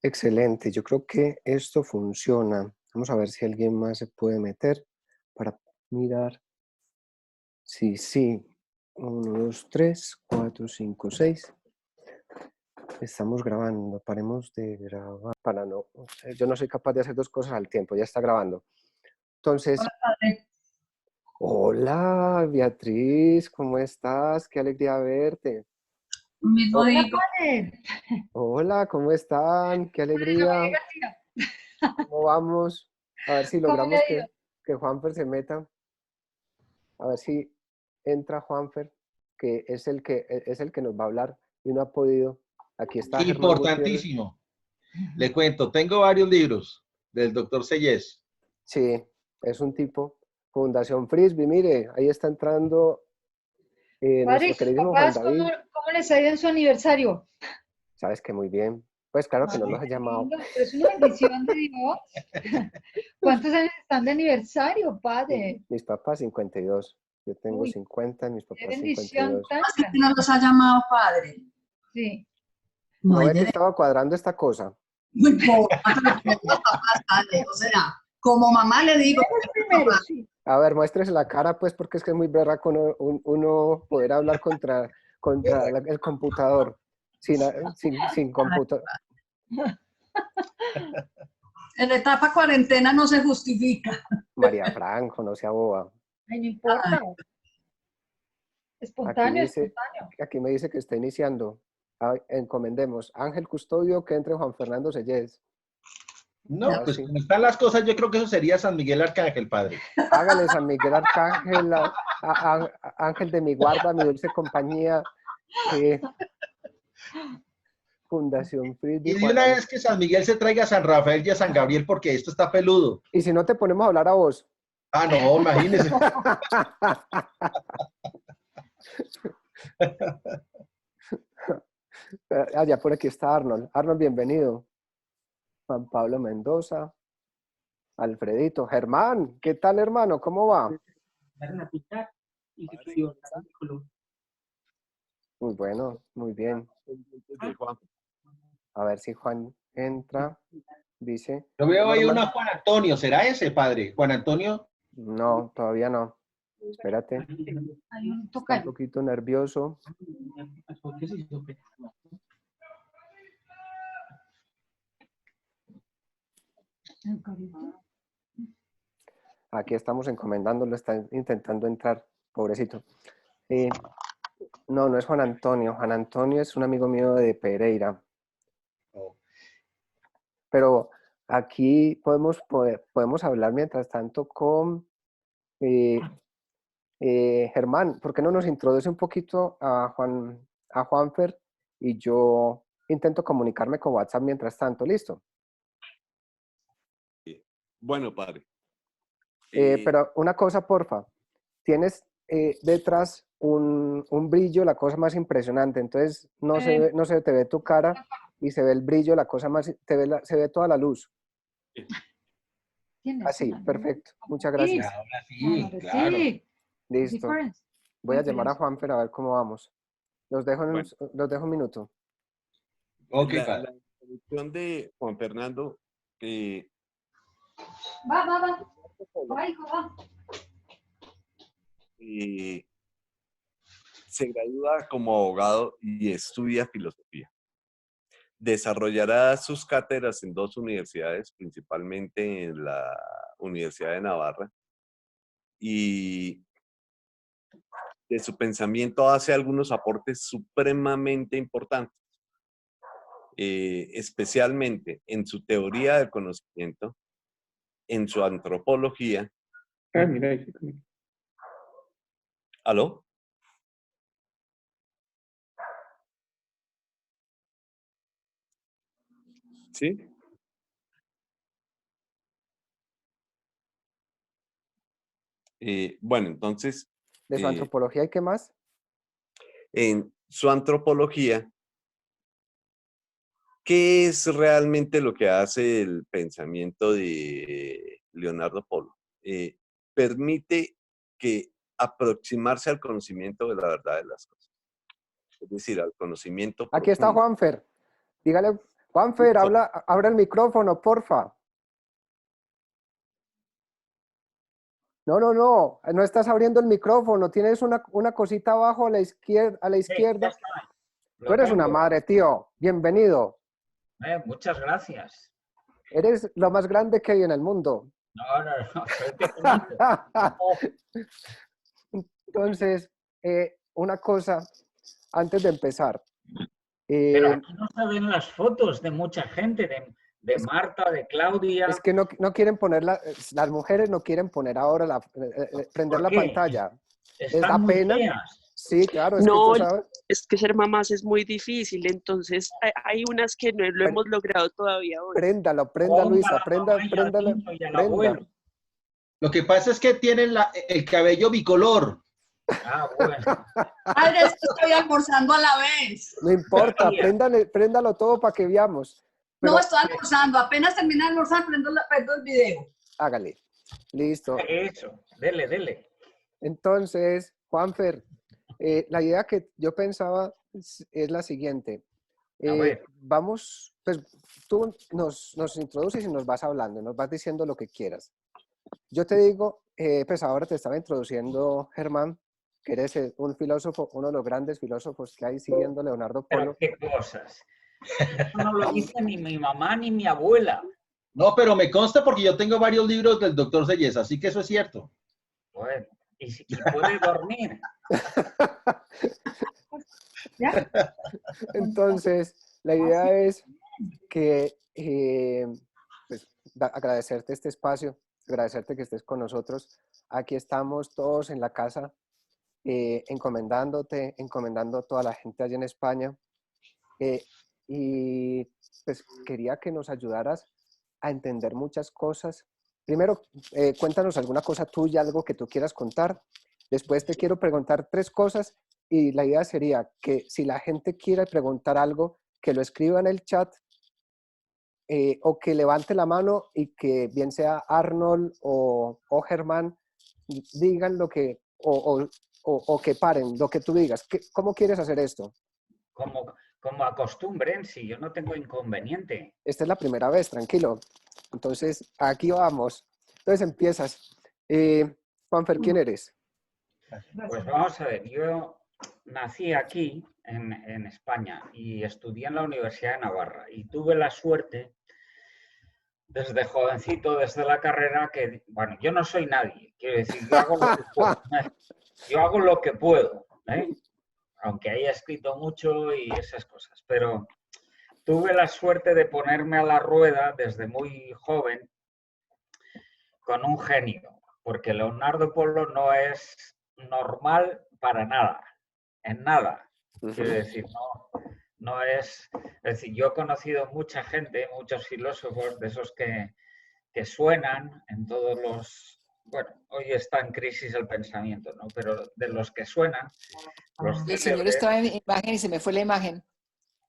Excelente, yo creo que esto funciona. Vamos a ver si alguien más se puede meter para mirar. Sí, sí. Uno, 2, 3, 4, 5, 6. Estamos grabando. Paremos de grabar para no. Yo no soy capaz de hacer dos cosas al tiempo. Ya está grabando. Entonces, Hola, padre. hola Beatriz, ¿cómo estás? Qué alegría verte. Lo mismo Oh, Hola, digo. Padre. hola, ¿cómo están? Qué Bueno, alegría. amiga, siga. ¿Cómo vamos? A ver si ¿Cómo le logramos ha ido? que Juanfer se meta. A ver si entra Juanfer, que es el que nos va a hablar y no ha podido. Aquí está Germán Gutiérrez. Importantísimo. Le cuento, tengo varios libros del doctor Sellés. Sí, es un tipo. Fundación Frisbee, mire, ahí está entrando Padre, ¿y nuestro sus queridísimo Juan papás cómo, David. cómo les ha ido en su aniversario? Sabes que muy bien. Pues claro que no Ay, nos ha qué llamado. lindo, pero es una bendición de Dios. ¿Cuántos años están de aniversario, padre? Mis papás 52. Yo tengo Uy, 50, mis qué papás bendición 52. tan Así que grande. no los ha llamado padre. Sí. No No hay ve que derecho. estaba cuadrando esta cosa. Muy poco. Los papás, padre. O sea, como mamá le digo, Primero es primero, sí. A ver, muéstrese la cara, pues, porque es que es muy berraco uno poder hablar contra el computador, sin computador. en la etapa cuarentena no se justifica. María Franco, no sea boba. Ay, no Ay, importa. Espontáneo, espontáneo. Aquí me dice que está iniciando. Encomendemos. Ángel Custodio, que entre Juan Fernando Sellés. No, Ah, pues sí. como están las cosas, yo creo que eso sería San Miguel Arcángel, padre. Hágale San Miguel Arcángel, Ángel de mi guarda, mi dulce compañía, Fundación Frisbee, Y de Juan una David. vez que San Miguel se traiga a San Rafael y a San Gabriel, porque esto está peludo. Y si no te ponemos a hablar a vos. Ah, no, imagínese. Ya por aquí está Arnold. Arnold, bienvenido. Juan Pablo Mendoza, Alfredito, Germán, ¿qué tal, hermano? ¿Cómo va? Muy bueno, muy bien. A ver si Juan entra. Dice, Yo veo ahí normal. una Juan Antonio, ¿será ese, padre? Juan Antonio. No, todavía no. Espérate, Hay un está un tocayo. poquito nervioso. Aquí estamos encomendándolo, está intentando entrar, pobrecito. No, no es Juan Antonio. Juan Antonio es un amigo mío de Pereira. Pero aquí podemos hablar mientras tanto con Germán. ¿Por qué no nos introduce un poquito a Juanfer? Y yo intento comunicarme con WhatsApp mientras tanto. ¿Listo? Bueno, padre. Pero una cosa, porfa. Tienes detrás un brillo, la cosa más impresionante. Entonces no se te ve tu cara y se ve el brillo, la cosa más, se ve toda la luz. Así, perfecto. Muchas gracias. Ahora sí, claro. Sí. Listo. Voy a llamar a Juanfer a ver cómo vamos. Los dejo, Bueno. los dejo un minuto. Ok, La padre. introducción de Juan Fernando, Va. Va, hijo, va. se gradúa como abogado y estudia filosofía. Desarrollará sus cátedras en dos universidades, principalmente en la Universidad de Navarra, y de su pensamiento hace algunos aportes supremamente importantes, especialmente en su teoría del conocimiento, en su antropología. ¿Aló? ¿Sí? Bueno, entonces, ¿De su antropología y qué más? en su antropología, ¿qué es realmente lo que hace el pensamiento de Leonardo Polo? Permite que aproximarse al conocimiento de la verdad de las cosas. Es decir, al conocimiento Aquí está profundo. Juanfer. Dígale, Juanfer, abra el micrófono, porfa. No estás abriendo el micrófono, tienes una cosita abajo a la izquierda. Sí, ya está. Tú eres una tengo. madre, tío. Bienvenido. Muchas gracias. Eres lo más grande que hay en el mundo. No, soy pequeñito. Entonces, una cosa, antes de empezar. Pero aquí no se ven las fotos de mucha gente, de Marta, de Claudia. Es que no quieren poner, las mujeres no quieren poner ahora, prender ¿Por la qué? pantalla. ¿Les da Están muy pena? feas. Sí, claro, es No, que tú sabes. es que ser mamás es muy difícil, entonces hay unas que no lo hemos logrado todavía hoy. Prenda, Ponga Luisa, la mamá y al préndale, niño y al prenda. abuelo. Lo que pasa es que tienen el cabello bicolor. Ah, bueno. Padre, es que estoy almorzando a la vez. No importa, María. préndalo todo para que veamos. No, Pero estoy almorzando. Apenas terminé de almorzar, prendo el video. hágale. Listo. Eso, dele. Entonces, Juanfer, la idea que yo pensaba es la siguiente. A ver. Vamos, pues tú nos introduces y nos vas hablando, nos vas diciendo lo que quieras. Yo te digo, pues ahora te estaba introduciendo, Germán, que eres un filósofo, uno de los grandes filósofos que hay siguiendo Leonardo Polo. Pero qué cosas. Eso no lo dice ni mi mamá ni mi abuela. No, pero me consta porque yo tengo varios libros del doctor Sellés, así que eso es cierto. Bueno, y puede dormir. ¿Ya? Entonces, la idea es que pues, agradecerte este espacio, agradecerte que estés con nosotros. Aquí estamos todos en la casa, encomendando a toda la gente allá en España. Y pues quería que nos ayudaras a entender muchas cosas. Primero, cuéntanos alguna cosa tuya, algo que tú quieras contar. Después te quiero preguntar 3 cosas y la idea sería que si la gente quiere preguntar algo, que lo escriba en el chat o que levante la mano y que bien sea Arnold o Germán digan lo que, o que paren, lo que tú digas. ¿Cómo quieres hacer esto? Como acostumbren, si yo no tengo inconveniente. Esta es la primera vez, tranquilo. Entonces, aquí vamos. Entonces empiezas. Juanfer, ¿quién eres? Pues vamos a ver, yo nací aquí, en España, y estudié en la Universidad de Navarra. Y tuve la suerte, desde jovencito, desde la carrera, que, bueno, yo no soy nadie. Quiero decir, yo hago lo que puedo. Yo hago lo que puedo, aunque haya escrito mucho y esas cosas. Pero tuve la suerte de ponerme a la rueda desde muy joven con un genio, porque Leonardo Polo no es normal para nada, en nada. Quiero decir, no es... Es decir, yo he conocido mucha gente, muchos filósofos de esos que suenan en todos los... Bueno, hoy está en crisis el pensamiento, ¿no? Pero de los que suenan, los El señor célebres, estaba en imagen y se me fue la imagen.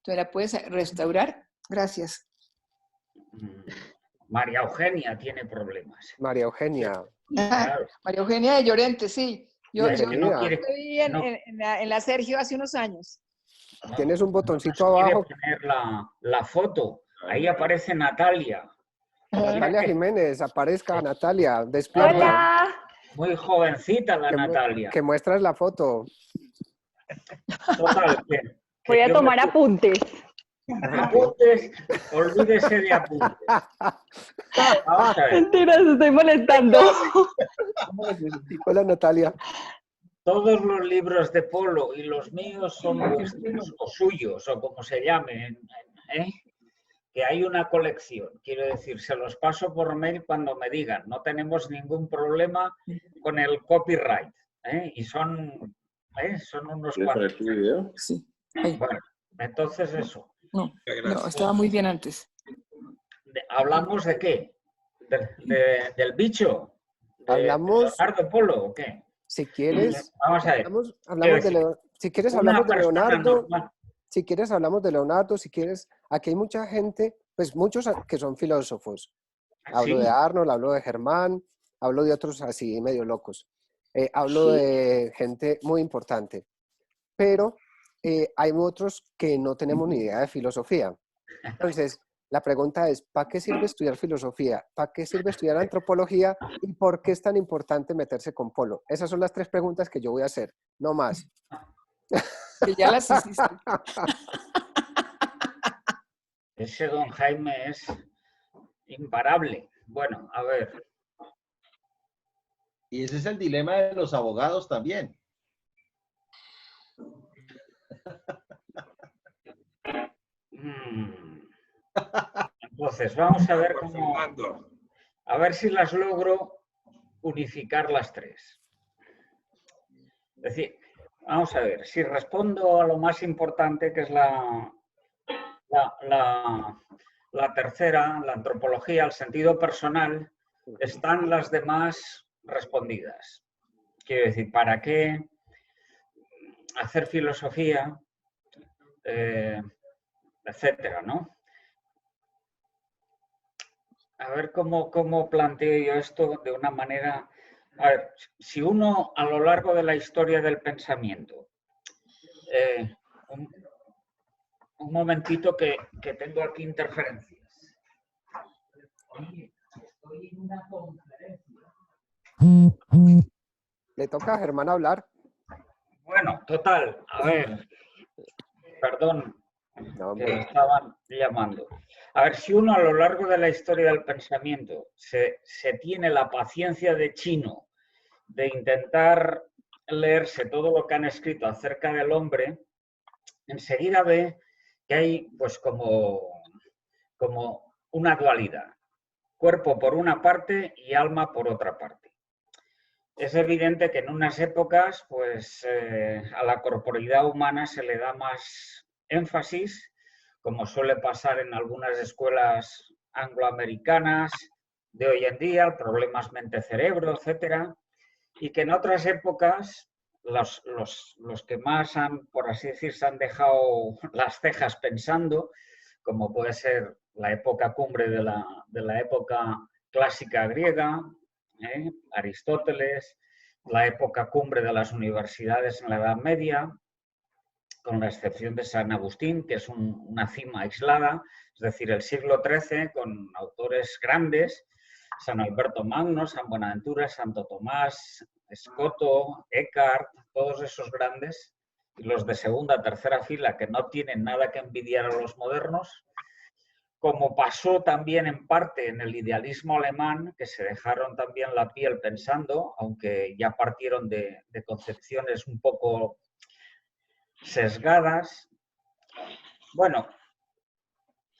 ¿Tú me la puedes restaurar? Gracias. María Eugenia tiene problemas. María Eugenia. Claro. María Eugenia de Llorente, sí. Yo Es que no mira. quiere, viví en, no. en la Sergio hace unos años. no, Tienes un no botoncito nos quiere abajo. poner la foto. Ahí aparece Natalia. Natalia que- Jiménez, aparezca Natalia, despierta. Hola. Muy jovencita la Que, Natalia. que muestras la foto. Total, que Voy a yo tomar me- apuntes. apuntes, olvídese de apuntes. Vamos a ver. Mentiras, estoy molestando. Hola Natalia. Todos los libros de Polo y los míos son vuestros o suyos, o como se llamen, que hay una colección. Quiero decir, se los paso por mail cuando me digan. No tenemos ningún problema con el copyright. Y son unos ¿Quieres poner cuantos. tu video? Sí. Ahí. Bueno, entonces eso. No, estaba muy bien antes. ¿Hablamos de qué? ¿Del bicho? ¿De Hablamos, Leonardo Polo o qué? si quieres, Vamos a ver. hablamos de si quieres Una hablamos de persona Leonardo, normal. si quieres hablamos de Leonardo, si quieres, aquí hay mucha gente, pues muchos que son filósofos. Hablo ¿Sí? de Arnold, hablo de Germán, hablo de otros así medio locos. Hablo de gente muy importante. Pero hay otros que no tenemos ni idea de filosofía. Entonces, la pregunta es, ¿para qué sirve estudiar filosofía? ¿Para qué sirve estudiar antropología? ¿Y por qué es tan importante meterse con Polo? Esas son las 3 preguntas que yo voy a hacer, no más. Que ya las hiciste. Ese don Jaime es imparable. Bueno, a ver. Y ese es el dilema de los abogados también. Entonces, vamos a ver cómo... A ver si las logro unificar las 3. Es decir, vamos a ver, si respondo a lo más importante, que es la tercera, la antropología, el sentido personal, están las demás respondidas. Quiero decir, ¿para qué hacer filosofía? Etcétera, ¿no? A ver cómo planteo yo esto de una manera... A ver, si uno a lo largo de la historia del pensamiento... un momentito que tengo aquí interferencias. Oye, estoy en una conferencia. Le toca a Germán hablar. Bueno, total, a ver, perdón, No, que me estaban llamando. A ver, si uno a lo largo de la historia del pensamiento se tiene la paciencia de chino de intentar leerse todo lo que han escrito acerca del hombre, enseguida ve que hay pues como una dualidad, cuerpo por una parte y alma por otra parte. Es evidente que en unas épocas pues a la corporeidad humana se le da más énfasis, como suele pasar en algunas escuelas angloamericanas de hoy en día, problemas mente-cerebro, etcétera, y que en otras épocas los que más han, por así decir, se han dejado las cejas pensando, como puede ser la época cumbre de la época clásica griega, Aristóteles, la época cumbre de las universidades en la Edad Media, con la excepción de San Agustín, que es una cima aislada, es decir, el siglo XIII, con autores grandes, San Alberto Magno, San Buenaventura, Santo Tomás, Escoto, Eckhart, todos esos grandes, y los de segunda, tercera fila, que no tienen nada que envidiar a los modernos, como pasó también en parte en el idealismo alemán, que se dejaron también la piel pensando, aunque ya partieron de concepciones un poco sesgadas. Bueno,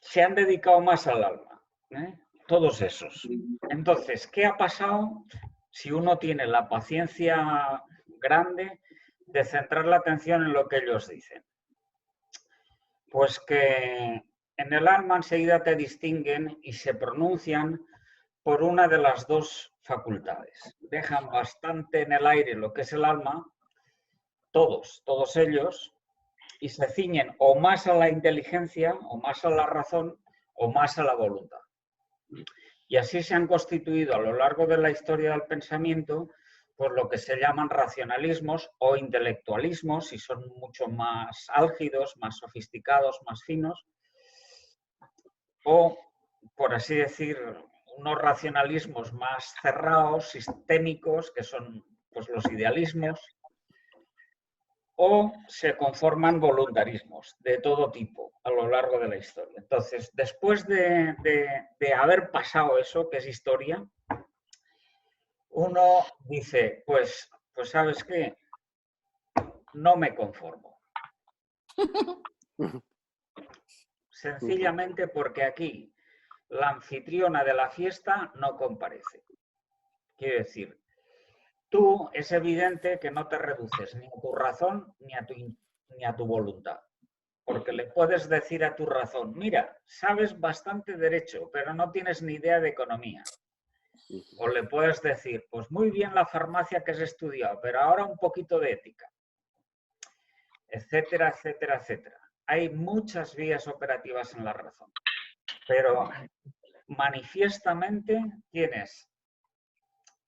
se han dedicado más al alma, todos esos. Entonces, ¿qué ha pasado si uno tiene la paciencia grande de centrar la atención en lo que ellos dicen? Pues que en el alma enseguida te distinguen y se pronuncian por una de las 2 facultades. Dejan bastante en el aire lo que es el alma, todos ellos, y se ciñen o más a la inteligencia, o más a la razón, o más a la voluntad. Y así se han constituido a lo largo de la historia del pensamiento por lo que se llaman racionalismos o intelectualismos, y son mucho más álgidos, más sofisticados, más finos, o, por así decir, unos racionalismos más cerrados, sistémicos, que son pues, los idealismos, o se conforman voluntarismos de todo tipo a lo largo de la historia. Entonces, después de haber pasado eso, que es historia, uno dice, pues ¿sabes qué? No me conformo. Sencillamente porque aquí la anfitriona de la fiesta no comparece. Quiero decir, tú es evidente que no te reduces ni a tu razón ni a tu voluntad. Porque le puedes decir a tu razón, mira, sabes bastante derecho, pero no tienes ni idea de economía. O le puedes decir, pues muy bien la farmacia que has estudiado, pero ahora un poquito de ética. Etcétera, etcétera, etcétera. Hay muchas vías operativas en la razón, pero manifiestamente tienes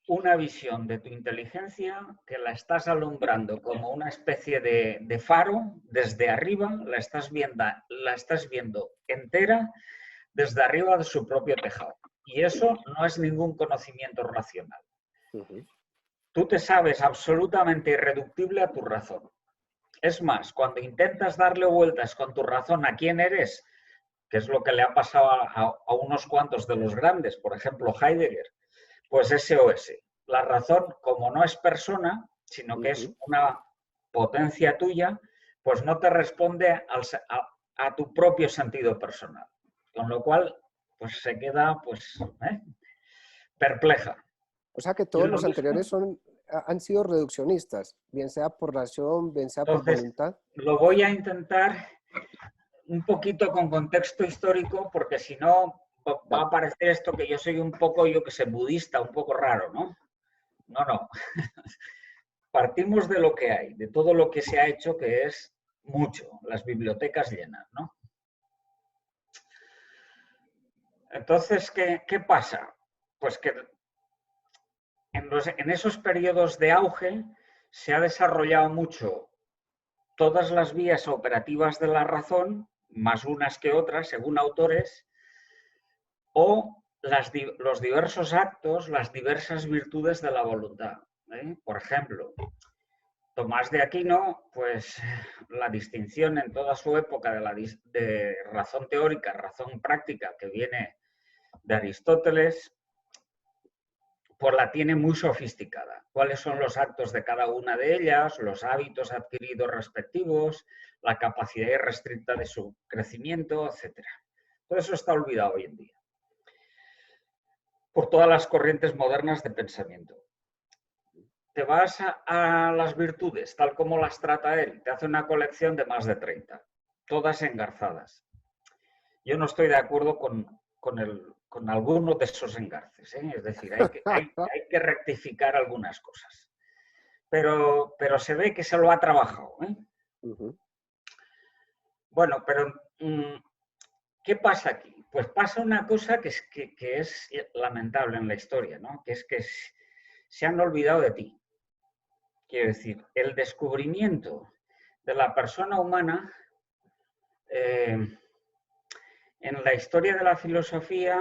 una visión de tu inteligencia que la estás alumbrando como una especie de faro desde arriba, la estás viendo entera desde arriba de su propio tejado. Y eso no es ningún conocimiento racional. Tú te sabes absolutamente irreductible a tu razón. Es más, cuando intentas darle vueltas con tu razón a quién eres, que es lo que le ha pasado a unos cuantos de los grandes, por ejemplo Heidegger, pues SOS. La razón, como no es persona, sino que es una potencia tuya, pues no te responde a tu propio sentido personal. Con lo cual, pues se queda perpleja. O sea que todos los anteriores han sido reduccionistas, bien sea por razón, bien sea por voluntad. Lo voy a intentar un poquito con contexto histórico, porque si no va a parecer esto que yo soy un poco, yo que sé, budista, un poco raro, ¿no? No. Partimos de lo que hay, de todo lo que se ha hecho, que es mucho, las bibliotecas llenas, ¿no? Entonces, ¿qué pasa? Pues que en esos periodos de auge se ha desarrollado mucho todas las vías operativas de la razón, más unas que otras, según autores, o los diversos actos, las diversas virtudes de la voluntad. Por ejemplo, Tomás de Aquino, pues la distinción en toda su época de razón teórica, razón práctica, que viene de Aristóteles, pues la tiene muy sofisticada. ¿Cuáles son los actos de cada una de ellas, los hábitos adquiridos respectivos, la capacidad irrestricta de su crecimiento, etcétera? Todo eso está olvidado hoy en día por todas las corrientes modernas de pensamiento. Te vas a las virtudes, tal como las trata él, te hace una colección de más de 30, todas engarzadas. Yo no estoy de acuerdo con alguno de esos engarces, ¿eh? Es decir, hay que rectificar algunas cosas. Pero se ve que se lo ha trabajado, ¿eh? Bueno, pero ¿qué pasa aquí? Pues pasa una cosa que es lamentable en la historia, ¿no? Que es que se han olvidado de ti. Quiero decir, el descubrimiento de la persona humana en la historia de la filosofía,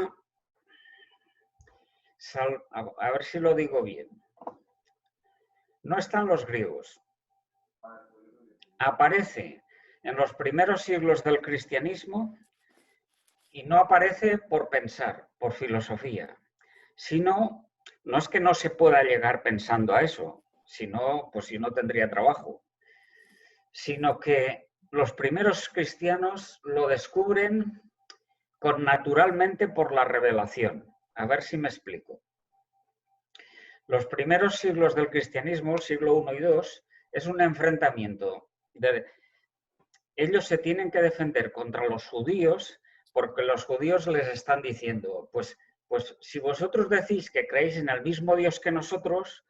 a ver si lo digo bien, no están los griegos. Aparece en los primeros siglos del cristianismo y no aparece por pensar, por filosofía, sino, no es que no se pueda llegar pensando a eso, sino, pues si no tendría trabajo, sino que los primeros cristianos lo descubren naturalmente por la revelación. A ver si me explico. Los primeros siglos del cristianismo, siglo I y II, es un enfrentamiento. Ellos se tienen que defender contra los judíos porque los judíos les están diciendo, pues si vosotros decís que creéis en el mismo Dios que nosotros,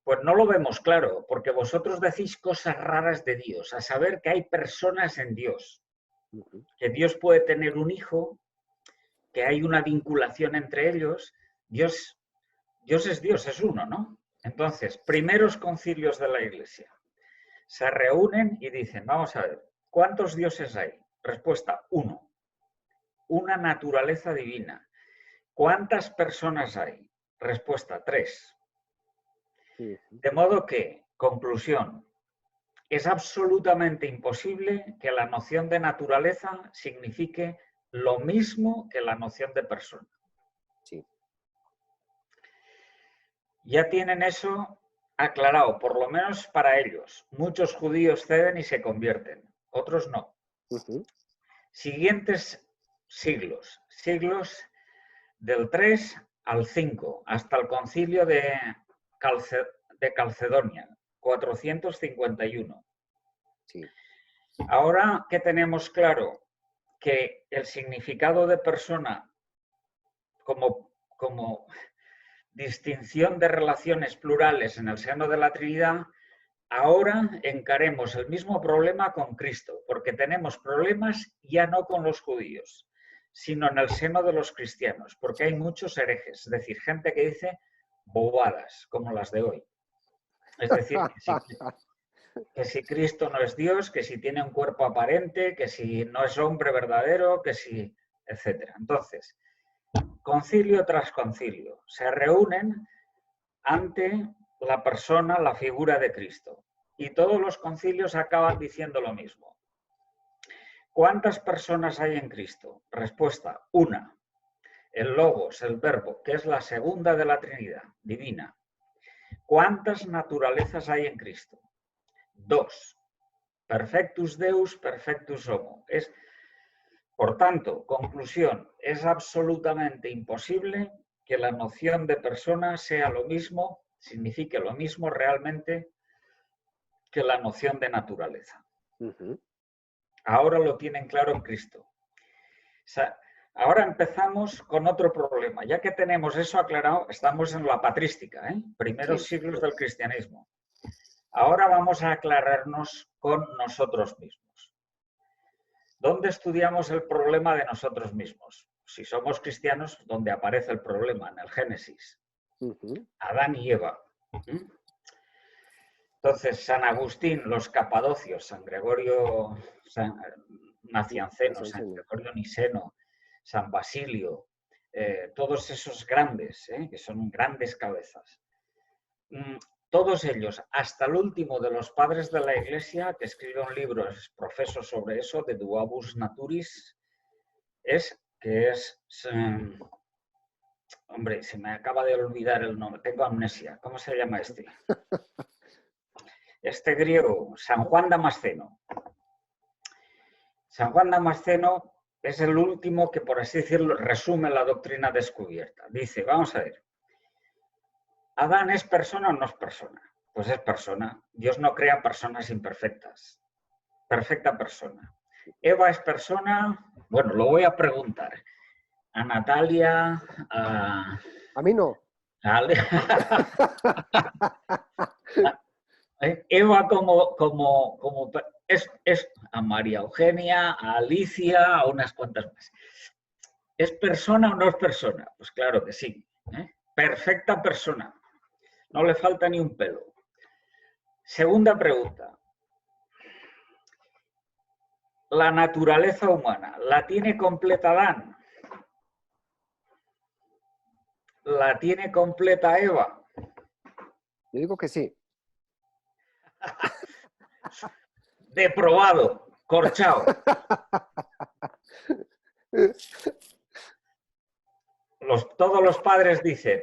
pues no lo vemos claro, porque vosotros decís cosas raras de Dios, a saber que hay personas en Dios, que Dios puede tener un hijo, que hay una vinculación entre ellos. Dios es Dios, es uno, ¿no? Entonces, primeros concilios de la Iglesia se reúnen y dicen, vamos a ver, ¿cuántos dioses hay? Respuesta, uno. Una naturaleza divina. ¿Cuántas personas hay? Respuesta, 3. De modo que, conclusión, es absolutamente imposible que la noción de naturaleza signifique lo mismo que la noción de persona. Sí. Ya tienen eso aclarado, por lo menos para ellos. Muchos judíos ceden y se convierten, otros no. Siguientes siglos, del 3 al 5, hasta el concilio de Calcedonia, 451. Sí. Ahora que tenemos claro que el significado de persona como distinción de relaciones plurales en el seno de la Trinidad, ahora encaremos el mismo problema con Cristo, porque tenemos problemas ya no con los judíos, sino en el seno de los cristianos, porque hay muchos herejes, es decir, gente que dice, bobadas como las de hoy. Es decir, que si Cristo no es Dios, que si tiene un cuerpo aparente, que si no es hombre verdadero, que si, etc. Entonces, concilio tras concilio, se reúnen ante la persona, la figura de Cristo. Y todos los concilios acaban diciendo lo mismo. ¿Cuántas personas hay en Cristo? Respuesta, una. El Logos, el Verbo, que es la segunda de la Trinidad, divina. ¿Cuántas naturalezas hay en Cristo? Dos. Perfectus Deus, perfectus homo. Por tanto, conclusión, es absolutamente imposible que la noción de persona sea lo mismo, signifique lo mismo realmente que la noción de naturaleza. Ahora lo tienen claro en Cristo. Ahora empezamos con otro problema. Ya que tenemos eso aclarado, estamos en la patrística, primeros siglos del cristianismo. Ahora vamos a aclararnos con nosotros mismos. ¿Dónde estudiamos el problema de nosotros mismos? Si somos cristianos, ¿dónde aparece el problema? En el Génesis. Adán y Eva. Entonces, San Agustín, los Capadocios, San Gregorio Nacianceno, San Gregorio Niceno, San Basilio, todos esos grandes, que son grandes cabezas. Todos ellos, hasta el último de los padres de la Iglesia, que escribe un libro, es profeso sobre eso, de Duabus Naturis, hombre, se me acaba de olvidar el nombre, tengo amnesia, ¿cómo se llama este? Este griego, San Juan Damasceno. San Juan Damasceno es el último que, por así decirlo, resume la doctrina descubierta. Dice, vamos a ver, ¿Adán es persona o no es persona? Pues es persona. Dios no crea personas imperfectas. Perfecta persona. ¿Eva es persona? Bueno, lo voy a preguntar. A Natalia, a mí no. Eva es a María Eugenia, a Alicia, a unas cuantas más. ¿Es persona o no es persona? Pues claro que sí. Perfecta persona. No le falta ni un pelo. Segunda pregunta. La naturaleza humana, ¿la tiene completa Adán? ¿La tiene completa Eva? Yo digo que sí. Deprobado, corchao. Todos los padres dicen,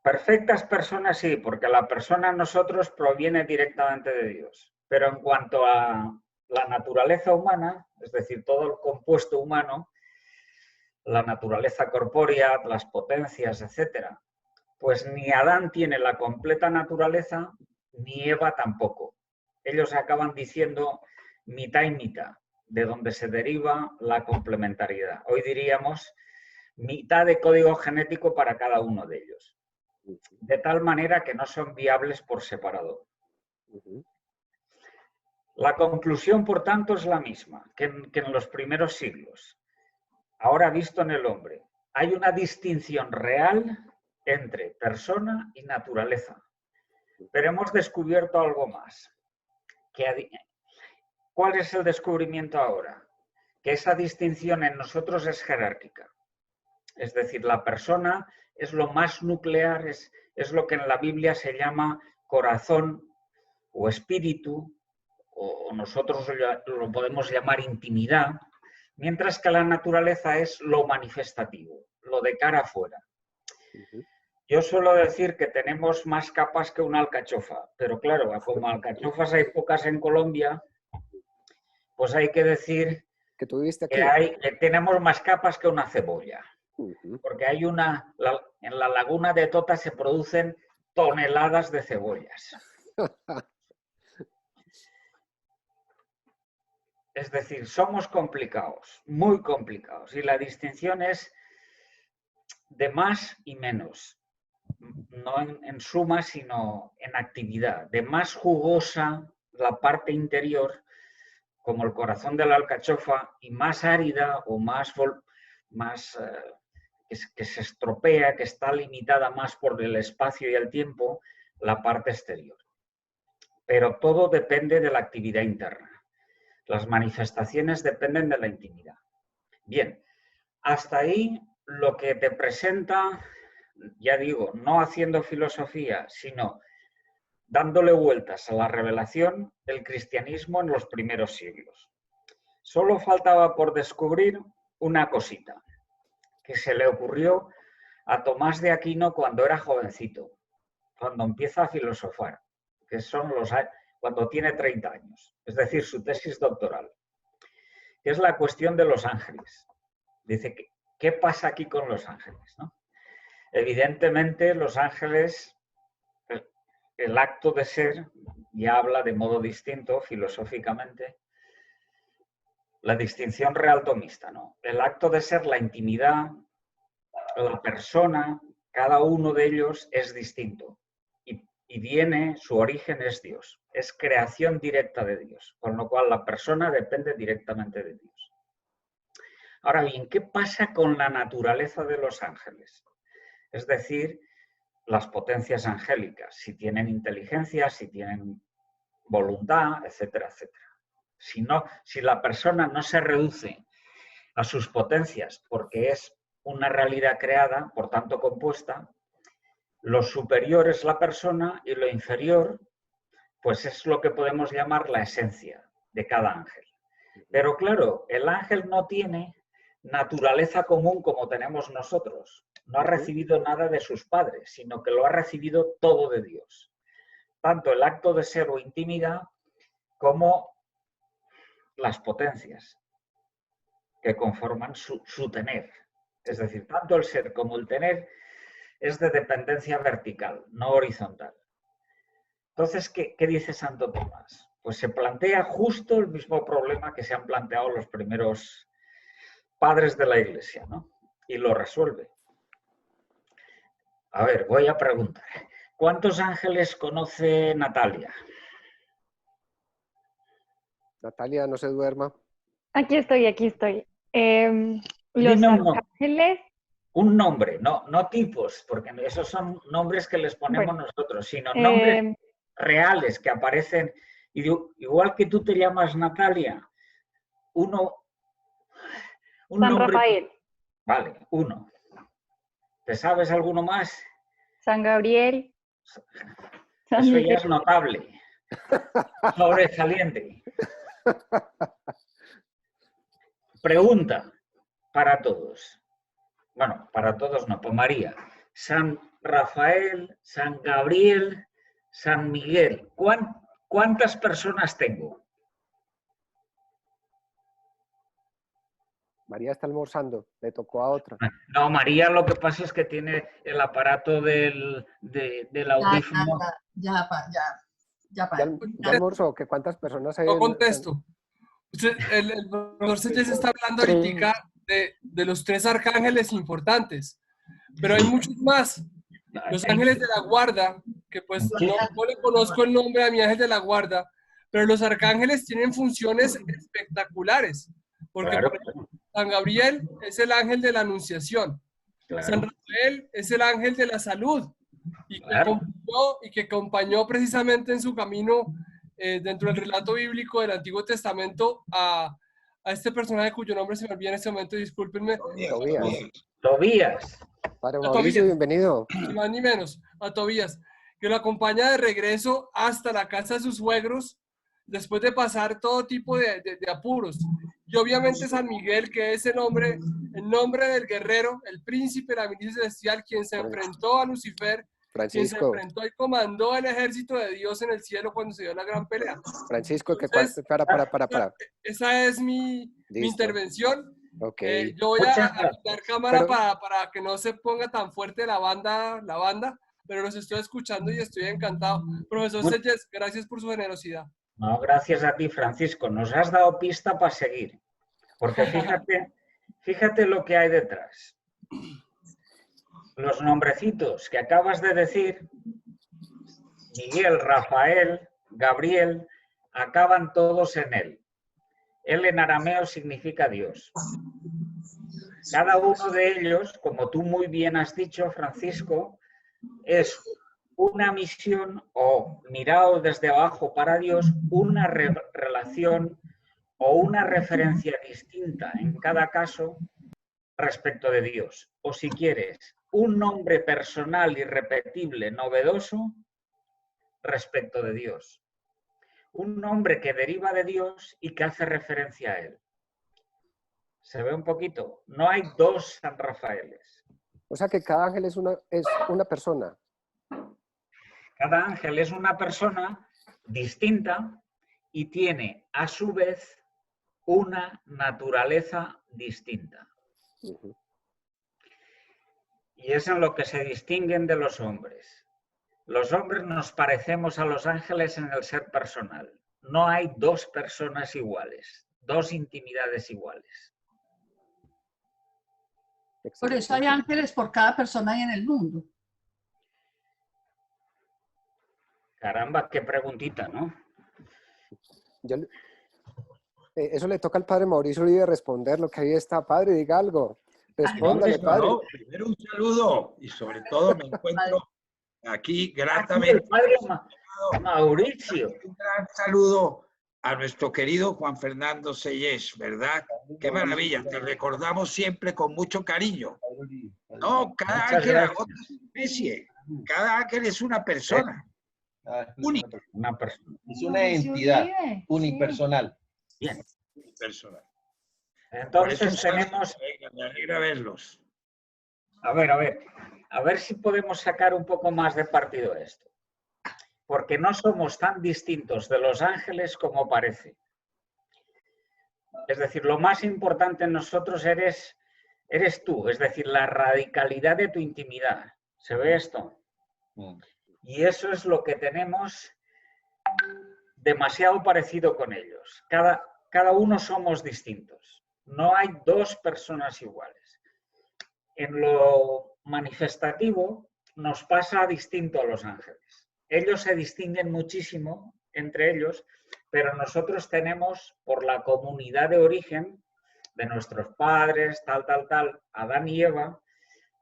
perfectas personas sí, porque la persona en nosotros proviene directamente de Dios. Pero en cuanto a la naturaleza humana, es decir, todo el compuesto humano, la naturaleza corpórea, las potencias, etc., pues ni Adán tiene la completa naturaleza, ni Eva tampoco. Ellos acaban diciendo mitad y mitad, de donde se deriva la complementariedad. Hoy diríamos mitad de código genético para cada uno de ellos. De tal manera que no son viables por separado. La conclusión, por tanto, es la misma que en los primeros siglos. Ahora visto en el hombre, hay una distinción real entre persona y naturaleza. Pero hemos descubierto algo más. ¿Cuál es el descubrimiento ahora? Que esa distinción en nosotros es jerárquica. Es decir, la persona es lo más nuclear, es lo que en la Biblia se llama corazón o espíritu, o nosotros lo podemos llamar intimidad, mientras que la naturaleza es lo manifestativo, lo de cara afuera. Yo suelo decir que tenemos más capas que una alcachofa, pero claro, como alcachofas hay pocas en Colombia, pues hay que decir que tenemos más capas que una cebolla. Porque hay en la laguna de Tota se producen toneladas de cebollas. Es decir, somos complicados, muy complicados. Y la distinción es de más y menos. No en suma, sino en actividad. De más jugosa la parte interior, como el corazón de la alcachofa, y más árida o más que se estropea, que está limitada más por el espacio y el tiempo, la parte exterior. Pero todo depende de la actividad interna. Las manifestaciones dependen de la intimidad. Bien, hasta ahí lo que te presenta, ya digo, no haciendo filosofía, sino dándole vueltas a la revelación, el cristianismo en los primeros siglos. Solo faltaba por descubrir una cosita que se le ocurrió a Tomás de Aquino cuando era jovencito, cuando empieza a filosofar, que son cuando tiene 30 años, es decir, su tesis doctoral, que es la cuestión de los ángeles. Dice, ¿qué pasa aquí con los ángeles, ¿no? Evidentemente, los ángeles, el acto de ser, ya habla de modo distinto filosóficamente, la distinción real tomista, ¿no? El acto de ser, la intimidad, la persona, cada uno de ellos es distinto y viene, su origen es Dios, es creación directa de Dios, con lo cual la persona depende directamente de Dios. Ahora bien, ¿qué pasa con la naturaleza de los ángeles? Es decir, las potencias angélicas, si tienen inteligencia, si tienen voluntad, etcétera, etcétera. Si la persona no se reduce a sus potencias porque es una realidad creada, por tanto compuesta, lo superior es la persona y lo inferior, pues es lo que podemos llamar la esencia de cada ángel. Pero claro, el ángel no tiene naturaleza común como tenemos nosotros. No ha recibido nada de sus padres, sino que lo ha recibido todo de Dios. Tanto el acto de ser o intimidad como las potencias que conforman su tener. Es decir, tanto el ser como el tener es de dependencia vertical, no horizontal. Entonces, ¿qué dice Santo Tomás? Pues se plantea justo el mismo problema que se han planteado los primeros padres de la Iglesia, ¿no? Y lo resuelve. A ver, voy a preguntar. ¿Cuántos ángeles conoce Natalia? Natalia, no se duerma. Aquí estoy, aquí estoy. Los Dime un nombre. arcángeles, Un nombre, no tipos, porque esos son nombres que les ponemos nosotros, sino nombres reales que aparecen. Y igual que tú te llamas Natalia, un San nombre. Rafael, Vale, uno. ¿Te sabes alguno más? San Gabriel, San Eso ya Miguel. es notable. Sobresaliente. Pregunta para todos. Bueno, para todos no, por María. San Rafael, San Gabriel, San Miguel. ¿Cuántas personas tengo? María está almorzando, le tocó a otra. No, María lo que pasa es que tiene el aparato del audífono. Ya almorzó? ¿Que cuántas personas hay? No contesto. El profesor Selles está hablando ahorita de los 3 arcángeles importantes, pero hay muchos más. Los ángeles de la guarda, que pues no le conozco el nombre a mi ángel de la guarda, pero los arcángeles tienen funciones espectaculares, porque Claro. por ejemplo, San Gabriel es el ángel de la anunciación, Claro. San Rafael es el ángel de la salud, y que acompañó precisamente en su camino dentro del relato bíblico del Antiguo Testamento a este personaje cuyo nombre se me olvida en este momento, discúlpenme. Tobías. Padre A Mauricio, Tobías. bienvenido. Ni más ni menos, a Tobías, que lo acompaña de regreso hasta la casa de sus suegros, después de pasar todo tipo de apuros. Y obviamente San Miguel, que es el nombre del guerrero, el príncipe, la milicia celestial, quien se enfrentó a Lucifer, quien se Francisco. enfrentó y comandó el ejército de Dios en el cielo cuando se dio la gran pelea. Francisco, Entonces, para. Esa es mi intervención. Ok. Yo voy a quitar cámara para que no se ponga tan fuerte la banda, pero los estoy escuchando y estoy encantado. Profesor Selles, gracias por su generosidad. No, gracias a ti, Francisco. Nos has dado pista para seguir. Porque fíjate lo que hay detrás. Los nombrecitos que acabas de decir, Miguel, Rafael, Gabriel, acaban todos en él. Él en arameo significa Dios. Cada uno de ellos, como tú muy bien has dicho, Francisco, es una misión o, mirado desde abajo para Dios, una relación o una referencia distinta en cada caso respecto de Dios. O si quieres, un nombre personal, irrepetible, novedoso respecto de Dios. Un nombre que deriva de Dios y que hace referencia a Él. ¿Se ve un poquito? No hay dos San Rafaeles. O sea que cada ángel es una persona. Cada ángel es una persona distinta y tiene a su vez una naturaleza distinta. Ujú. Y es en lo que se distinguen de los hombres. Los hombres nos parecemos a los ángeles en el ser personal. No hay dos personas iguales, dos intimidades iguales. Por eso hay ángeles por cada persona ahí en el mundo. Caramba, qué preguntita, ¿no? Eso le toca al padre Mauricio Uribe responder lo que ahí está. Padre, diga algo. Respóndale, padre. No, primero un saludo y sobre todo me encuentro aquí gratamente. El padre Mauricio. Un gran saludo a nuestro querido Juan Fernando Sellés, ¿verdad? Qué maravilla, te recordamos siempre con mucho cariño. No, cada ángel es otra especie, cada ángel es una persona. Única. Una persona. Es una entidad unipersonal. Bien. Personal. Entonces tenemos... Me alegra verlos. A ver si podemos sacar un poco más de partido a esto. Porque no somos tan distintos de los ángeles como parece. Es decir, lo más importante en nosotros eres tú, es decir, la radicalidad de tu intimidad. ¿Se ve esto? Y eso es lo que tenemos demasiado parecido con ellos. Cada uno somos distintos. No hay dos personas iguales. En lo manifestativo nos pasa distinto a los ángeles. Ellos se distinguen muchísimo entre ellos, pero nosotros tenemos, por la comunidad de origen de nuestros padres, tal, Adán y Eva,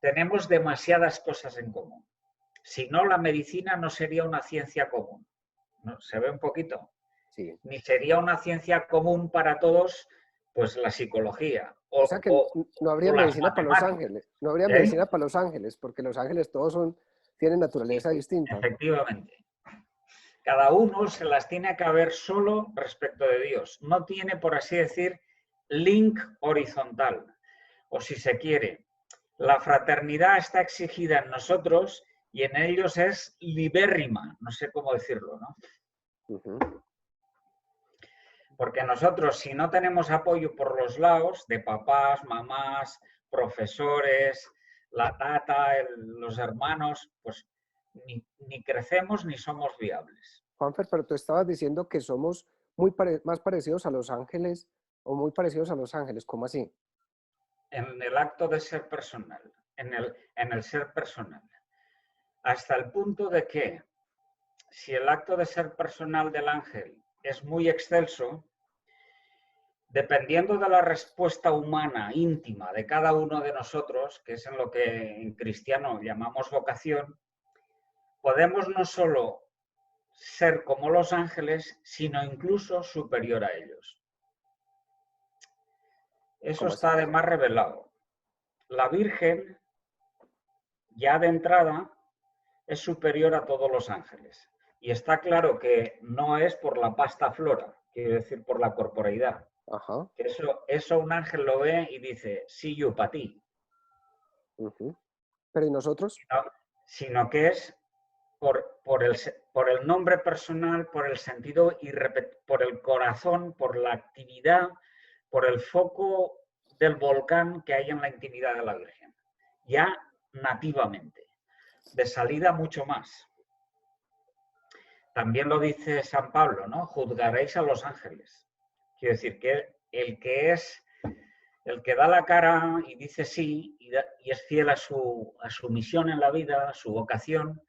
tenemos demasiadas cosas en común. Si no, la medicina no sería una ciencia común. ¿No? ¿Se ve un poquito? Sí. Ni sería una ciencia común para todos, pues la psicología. O sea que no habría medicina para los ángeles. No habría medicina para los ángeles, porque los ángeles todos tienen naturaleza distinta. Efectivamente. Cada uno se las tiene que ver solo respecto de Dios. No tiene, por así decir, link horizontal. O si se quiere, la fraternidad está exigida en nosotros y en ellos es libérrima. No sé cómo decirlo, ¿no? Uh-huh. Porque nosotros, si no tenemos apoyo por los lados de papás, mamás, profesores, la tata, los hermanos, pues ni crecemos ni somos viables. Juanfer, pero tú estabas diciendo que somos más parecidos a los ángeles o muy parecidos a los ángeles. ¿Cómo así? En el acto de ser personal, en el ser personal. Hasta el punto de que si el acto de ser personal del ángel es muy excelso, dependiendo de la respuesta humana íntima de cada uno de nosotros, que es en lo que en cristiano llamamos vocación, podemos no solo ser como los ángeles, sino incluso superior a ellos. Eso está además revelado. La Virgen, ya de entrada, es superior a todos los ángeles. Y está claro que no es por la pasta flora, quiero decir por la corporeidad. Ajá. Eso un ángel lo ve y dice, sí, yo para ti. Uh-huh. Pero ¿y nosotros? Sino que es por el nombre personal, por el sentido, por el corazón, por la actividad, por el foco del volcán que hay en la intimidad de la Virgen. Ya nativamente. De salida mucho más. También lo dice San Pablo, ¿no? Juzgaréis a los ángeles. Quiero decir que el que da la cara y dice sí y es fiel a su misión en la vida, a su vocación,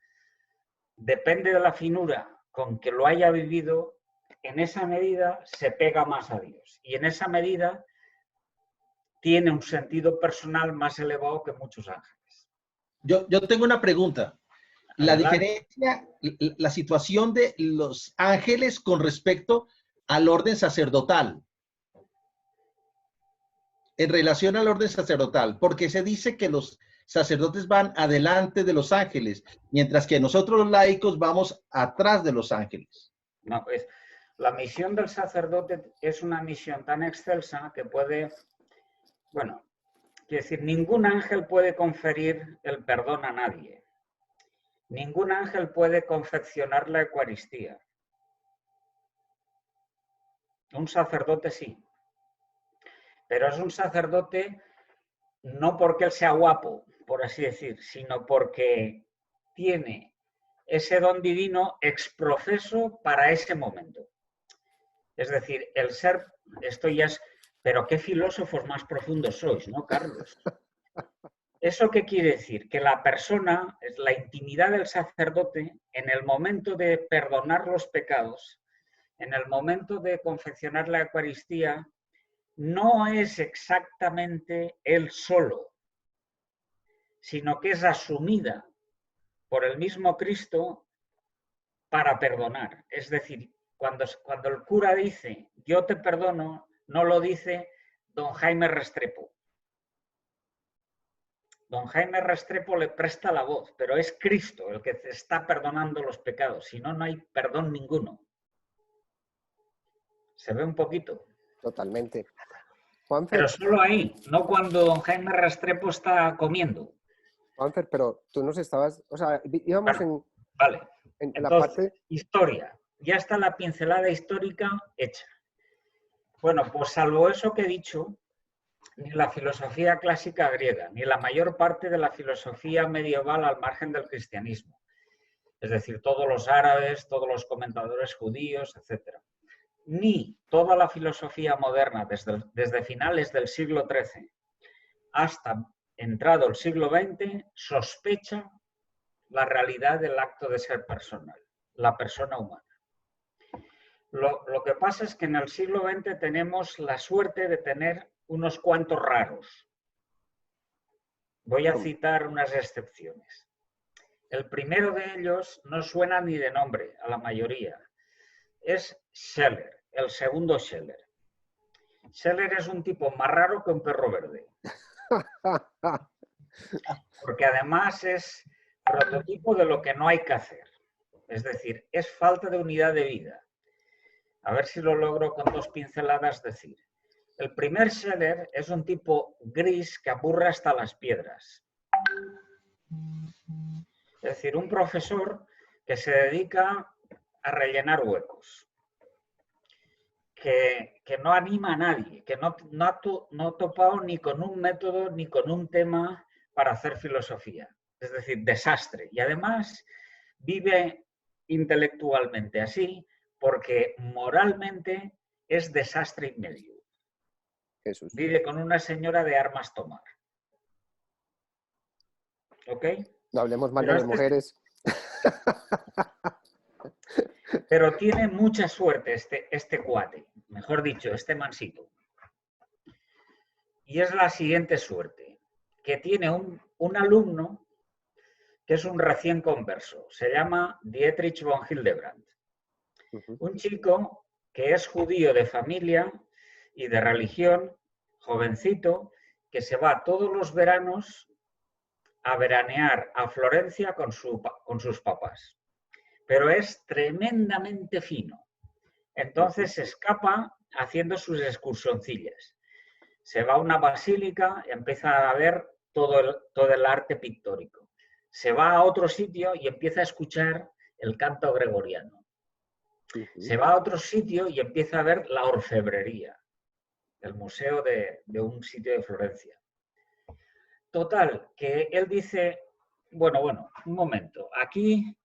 depende de la finura con que lo haya vivido, en esa medida se pega más a Dios. Y en esa medida tiene un sentido personal más elevado que muchos ángeles. Yo tengo una pregunta. La Adelante. diferencia, la situación de los ángeles con respecto al orden sacerdotal. En relación al orden sacerdotal, porque se dice que los sacerdotes van adelante de los ángeles, mientras que nosotros los laicos vamos atrás de los ángeles. No, pues, la misión del sacerdote es una misión tan excelsa que puede, bueno, quiero decir, ningún ángel puede conferir el perdón a nadie. Ningún ángel puede confeccionar la Eucaristía. Un sacerdote sí. Pero es un sacerdote no porque él sea guapo, por así decir, sino porque tiene ese don divino exprofeso para ese momento. Es decir, el ser, esto ya es, pero qué filósofos más profundos sois, ¿no, Carlos? ¿Eso qué quiere decir? Que la persona, la intimidad del sacerdote, en el momento de perdonar los pecados, en el momento de confeccionar la Eucaristía, no es exactamente él solo, sino que es asumida por el mismo Cristo para perdonar. Es decir, cuando el cura dice, yo te perdono, no lo dice don Jaime Restrepo. Don Jaime Restrepo le presta la voz, pero es Cristo el que te está perdonando los pecados, si no, no hay perdón ninguno. ¿Se ve un poquito? Totalmente. Juanfer, Pero solo ahí, no cuando don Jaime Restrepo está comiendo. Juanfer, pero tú nos estabas, o sea, íbamos Claro, vale. en la Entonces, parte... historia. Ya está la pincelada histórica hecha. Bueno, pues salvo eso que he dicho, ni la filosofía clásica griega, ni la mayor parte de la filosofía medieval al margen del cristianismo, es decir, todos los árabes, todos los comentadores judíos, etc., ni toda la filosofía moderna desde finales del siglo XIII hasta entrado el siglo XX, sospecha la realidad del acto de ser personal, la persona humana. Lo que pasa es que en el siglo XX tenemos la suerte de tener unos cuantos raros. Voy a citar unas excepciones. El primero de ellos no suena ni de nombre a la mayoría. Es Scheller, el segundo Scheller. Scheller es un tipo más raro que un perro verde. Porque además es prototipo de lo que no hay que hacer. Es decir, es falta de unidad de vida. A ver si lo logro con dos pinceladas decir. El primer Scheller es un tipo gris que aburre hasta las piedras. Es decir, un profesor que se dedica a rellenar huecos. Que no anima a nadie, que no ha topado ni con un método ni con un tema para hacer filosofía. Es decir, desastre. Y además vive intelectualmente así porque moralmente es desastre y medio. Jesús. Vive con una señora de armas tomar. ¿Ok? No hablemos mal de Pero las mujeres. Pero tiene mucha suerte este cuate, mejor dicho, este mansito. Y es la siguiente suerte, que tiene un alumno que es un recién converso, se llama Dietrich von Hildebrand. Un chico que es judío de familia y de religión, jovencito, que se va todos los veranos a veranear a Florencia con sus papás. Pero es tremendamente fino. Entonces se escapa haciendo sus excursioncillas. Se va a una basílica y empieza a ver todo el arte pictórico. Se va a otro sitio y empieza a escuchar el canto gregoriano. Se va a otro sitio y empieza a ver la orfebrería, el museo de un sitio de Florencia. Total, que él dice, bueno, un momento, aquí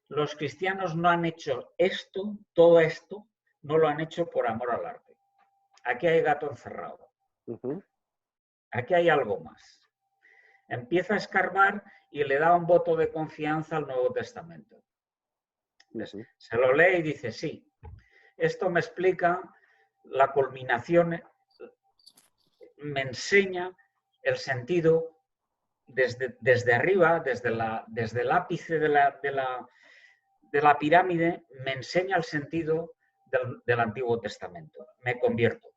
los cristianos no han hecho esto, todo esto, no lo han hecho por amor al arte. Aquí hay gato encerrado. Aquí hay algo más. Empieza a escarbar y le da un voto de confianza al Nuevo Testamento. Se lo lee y dice, sí, esto me explica la culminación, me enseña el sentido desde arriba, desde el ápice de la pirámide, me enseña el sentido del Antiguo Testamento. Me convierto.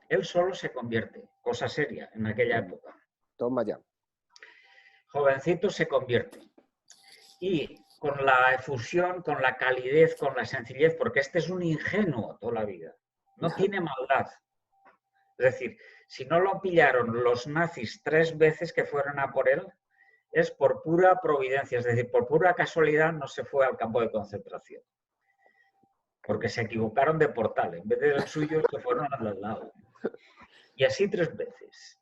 Él solo se convierte, cosa seria en aquella época. Toma ya. Jovencito se convierte. Y con la efusión, con la calidez, con la sencillez, porque este es un ingenuo toda la vida. No tiene maldad. Es decir, si no lo pillaron los nazis 3 veces que fueron a por él, es por pura providencia, es decir, por pura casualidad no se fue al campo de concentración. Porque se equivocaron de portal. En vez del suyo se fueron al lado. Y así 3 veces.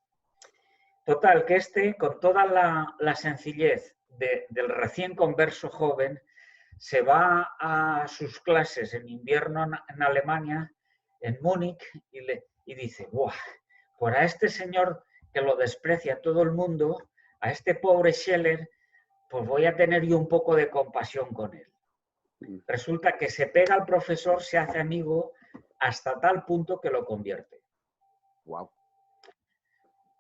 Total, que este, con toda la sencillez del recién converso joven, se va a sus clases en invierno en Alemania, en Múnich, y dice, ¡buah! Por a este señor que lo desprecia todo el mundo, a este pobre Scheller, pues voy a tener yo un poco de compasión con él. Resulta que se pega al profesor, se hace amigo, hasta tal punto que lo convierte. Wow.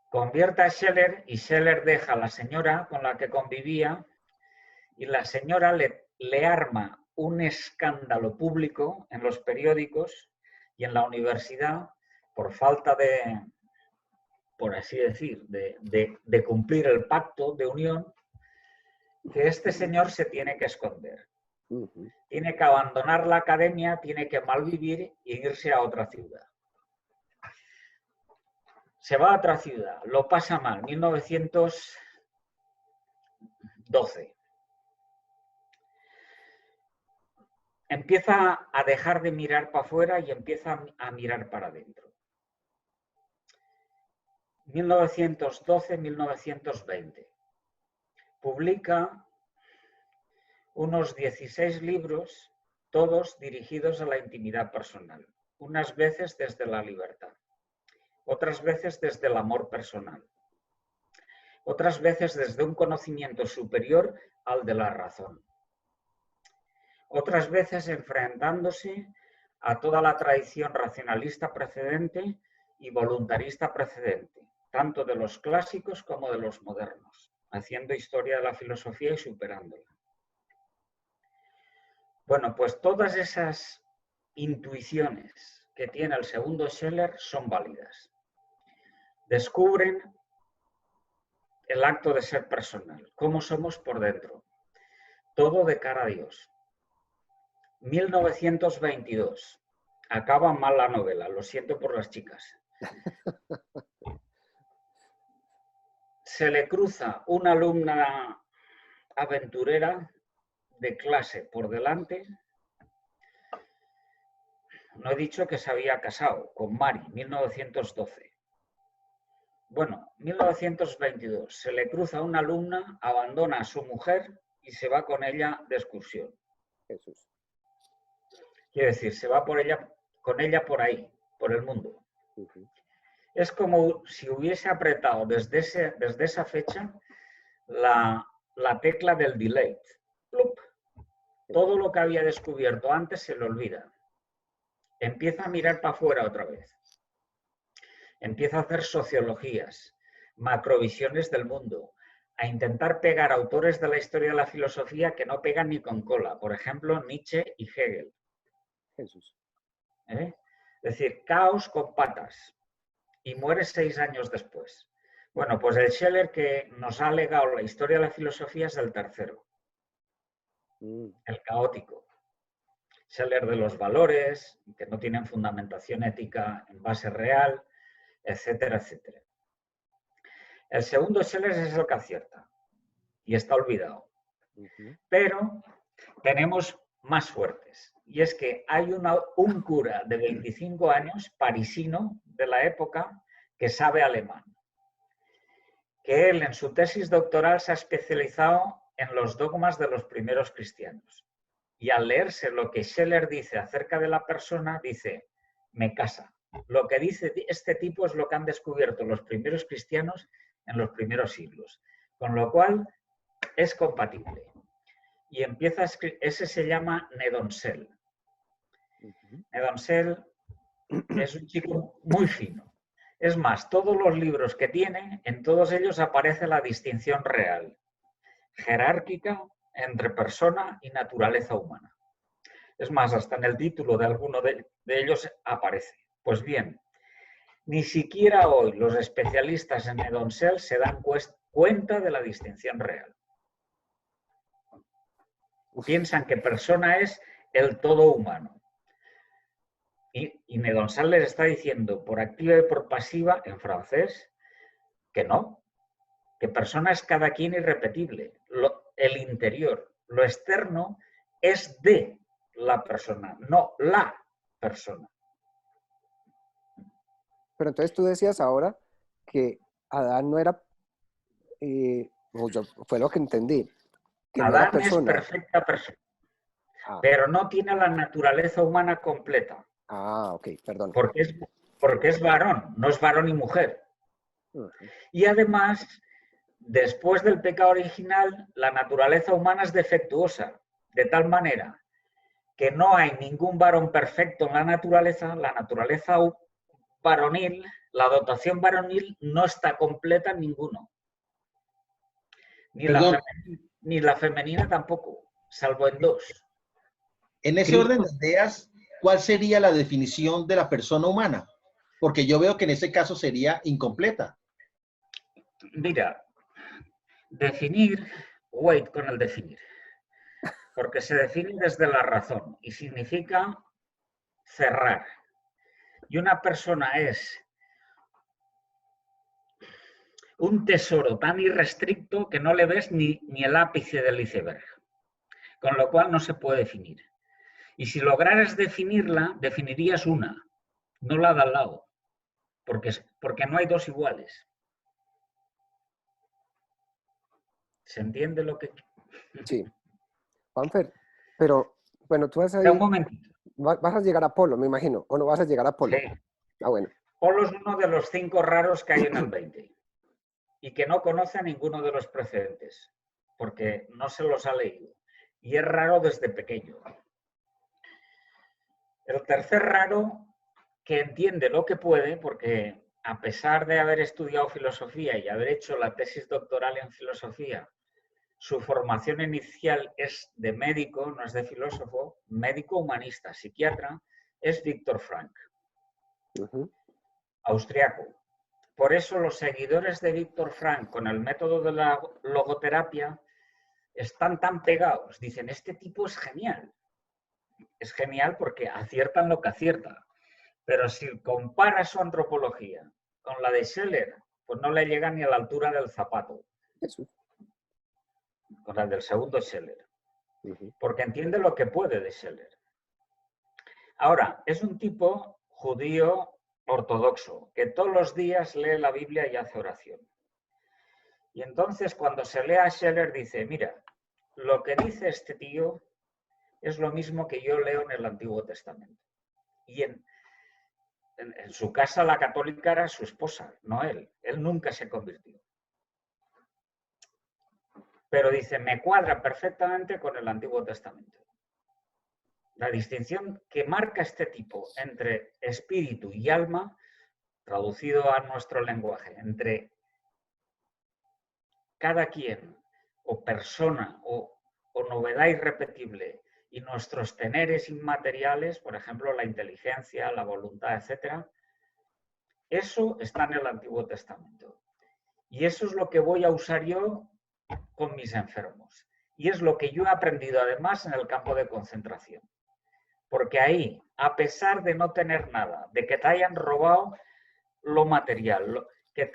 Convierte a Scheller y Scheller deja a la señora con la que convivía y la señora le arma un escándalo público en los periódicos y en la universidad por falta de, por así decir, de cumplir el pacto de unión, que este señor se tiene que esconder. Tiene que abandonar la academia, tiene que malvivir y irse a otra ciudad. Se va a otra ciudad, lo pasa mal, 1912. Empieza a dejar de mirar para afuera y empieza a mirar para adentro. 1912-1920. Publica unos 16 libros, todos dirigidos a la intimidad personal, unas veces desde la libertad, otras veces desde el amor personal, otras veces desde un conocimiento superior al de la razón, otras veces enfrentándose a toda la tradición racionalista precedente y voluntarista precedente, tanto de los clásicos como de los modernos, haciendo historia de la filosofía y superándola. Bueno, pues todas esas intuiciones que tiene el segundo Scheller son válidas. Descubren el acto de ser personal, cómo somos por dentro, todo de cara a Dios. 1922. Acaba mal la novela, lo siento por las chicas. Se le cruza una alumna aventurera de clase por delante. No he dicho que se había casado con Mari, 1912. Bueno, 1922. Se le cruza una alumna, abandona a su mujer y se va con ella de excursión. Jesús. Quiere decir, se va con ella por ahí, por el mundo. Es como si hubiese apretado desde esa fecha la tecla del delete. ¡Plup! Todo lo que había descubierto antes se le olvida. Empieza a mirar para afuera otra vez. Empieza a hacer sociologías, macrovisiones del mundo, a intentar pegar autores de la historia de la filosofía que no pegan ni con cola. Por ejemplo, Nietzsche y Hegel. Jesús. Es decir, caos con patas. Y muere 6 años después. Bueno, pues el Scheller que nos ha legado la historia de la filosofía es el tercero. El caótico. Scheller de los valores, que no tienen fundamentación ética en base real, etcétera, etcétera. El segundo Scheller es el que acierta. Y está olvidado. Pero tenemos más fuertes. Y es que hay un cura de 25 años, parisino de la época, que sabe alemán. Que él en su tesis doctoral se ha especializado en los dogmas de los primeros cristianos. Y al leerse lo que Scheller dice acerca de la persona, dice, me casa. Lo que dice este tipo es lo que han descubierto los primeros cristianos en los primeros siglos. Con lo cual, es compatible. Y empieza a escribir, ese se llama Nedoncel. Nedoncel es un chico muy fino. Es más, todos los libros que tiene, en todos ellos aparece la distinción real, jerárquica, entre persona y naturaleza humana. Es más, hasta en el título de alguno de ellos aparece. Pues bien, ni siquiera hoy los especialistas en Medoncel se dan cuenta de la distinción real. Piensan que persona es el todo humano. Y Medoncel les está diciendo por activa y por pasiva, en francés, que no, que persona es cada quien irrepetible. El interior, lo externo, es de la persona, no la persona. Pero entonces tú decías ahora que Adán no era, fue lo que entendí, que no era Adán es persona. perfecta persona, pero no tiene la naturaleza humana completa. Ok, perdón. Porque es varón, no es varón y mujer. Y además, después del pecado original, la naturaleza humana es defectuosa, de tal manera que no hay ningún varón perfecto en la naturaleza varonil, la dotación varonil no está completa en ninguno. Ni la femenina tampoco, salvo en dos. En ese orden de ideas, ¿cuál sería la definición de la persona humana? Porque yo veo que en ese caso sería incompleta. Mira, definir, wait con el definir, porque se define desde la razón y significa cerrar. Y una persona es un tesoro tan irrestricto que no le ves ni el ápice del iceberg, con lo cual no se puede definir. Y si lograras definirla, definirías una, no la de al lado, porque no hay dos iguales. ¿Se entiende lo que...? Sí. Juanfer, pero bueno, tú vas a ir... Un momentito. Vas a llegar a Polo, me imagino, o no vas a llegar a Polo. Sí. Bueno. Polo es uno de los 5 raros que hay en el 20 y que no conoce a ninguno de los precedentes, porque no se los ha leído. Y es raro desde pequeño. El tercer raro, que entiende lo que puede, porque a pesar de haber estudiado filosofía y haber hecho la tesis doctoral en filosofía, su formación inicial es de médico, no es de filósofo, médico humanista, psiquiatra, es Viktor Frankl, austriaco. Por eso los seguidores de Viktor Frankl con el método de la logoterapia están tan pegados. Dicen, este tipo es genial. Es genial porque aciertan lo que acierta. Pero si compara su antropología con la de Scheller, pues no le llega ni a la altura del zapato. Con la del segundo Scheller. Porque entiende lo que puede de Scheller. Ahora, es un tipo judío ortodoxo, que todos los días lee la Biblia y hace oración. Y entonces cuando se lee a Scheller dice, mira, lo que dice este tío es lo mismo que yo leo en el Antiguo Testamento. Y en su casa la católica era su esposa, no él. Él nunca se convirtió. Pero dice, me cuadra perfectamente con el Antiguo Testamento. La distinción que marca este tipo entre espíritu y alma, traducido a nuestro lenguaje, entre cada quien o persona o novedad irrepetible y nuestros teneres inmateriales, por ejemplo, la inteligencia, la voluntad, etc., eso está en el Antiguo Testamento. Y eso es lo que voy a usar yo con mis enfermos. Y es lo que yo he aprendido además en el campo de concentración. Porque ahí, a pesar de no tener nada, de que te hayan robado lo material, que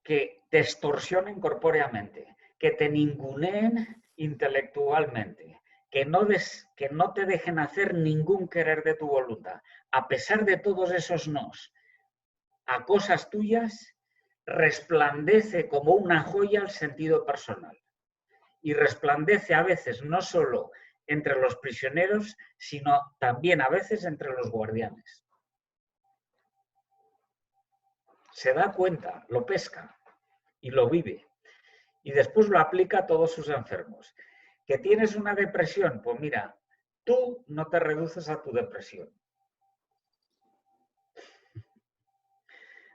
te extorsionen corpóreamente, que te ninguneen intelectualmente, que no te dejen hacer ningún querer de tu voluntad, a pesar de todos esos nos, a cosas tuyas, resplandece como una joya el sentido personal. Y resplandece a veces no solo entre los prisioneros, sino también a veces entre los guardianes. Se da cuenta, lo pesca y lo vive. Y después lo aplica a todos sus enfermos. ¿Que tienes una depresión? Pues mira, tú no te reduces a tu depresión.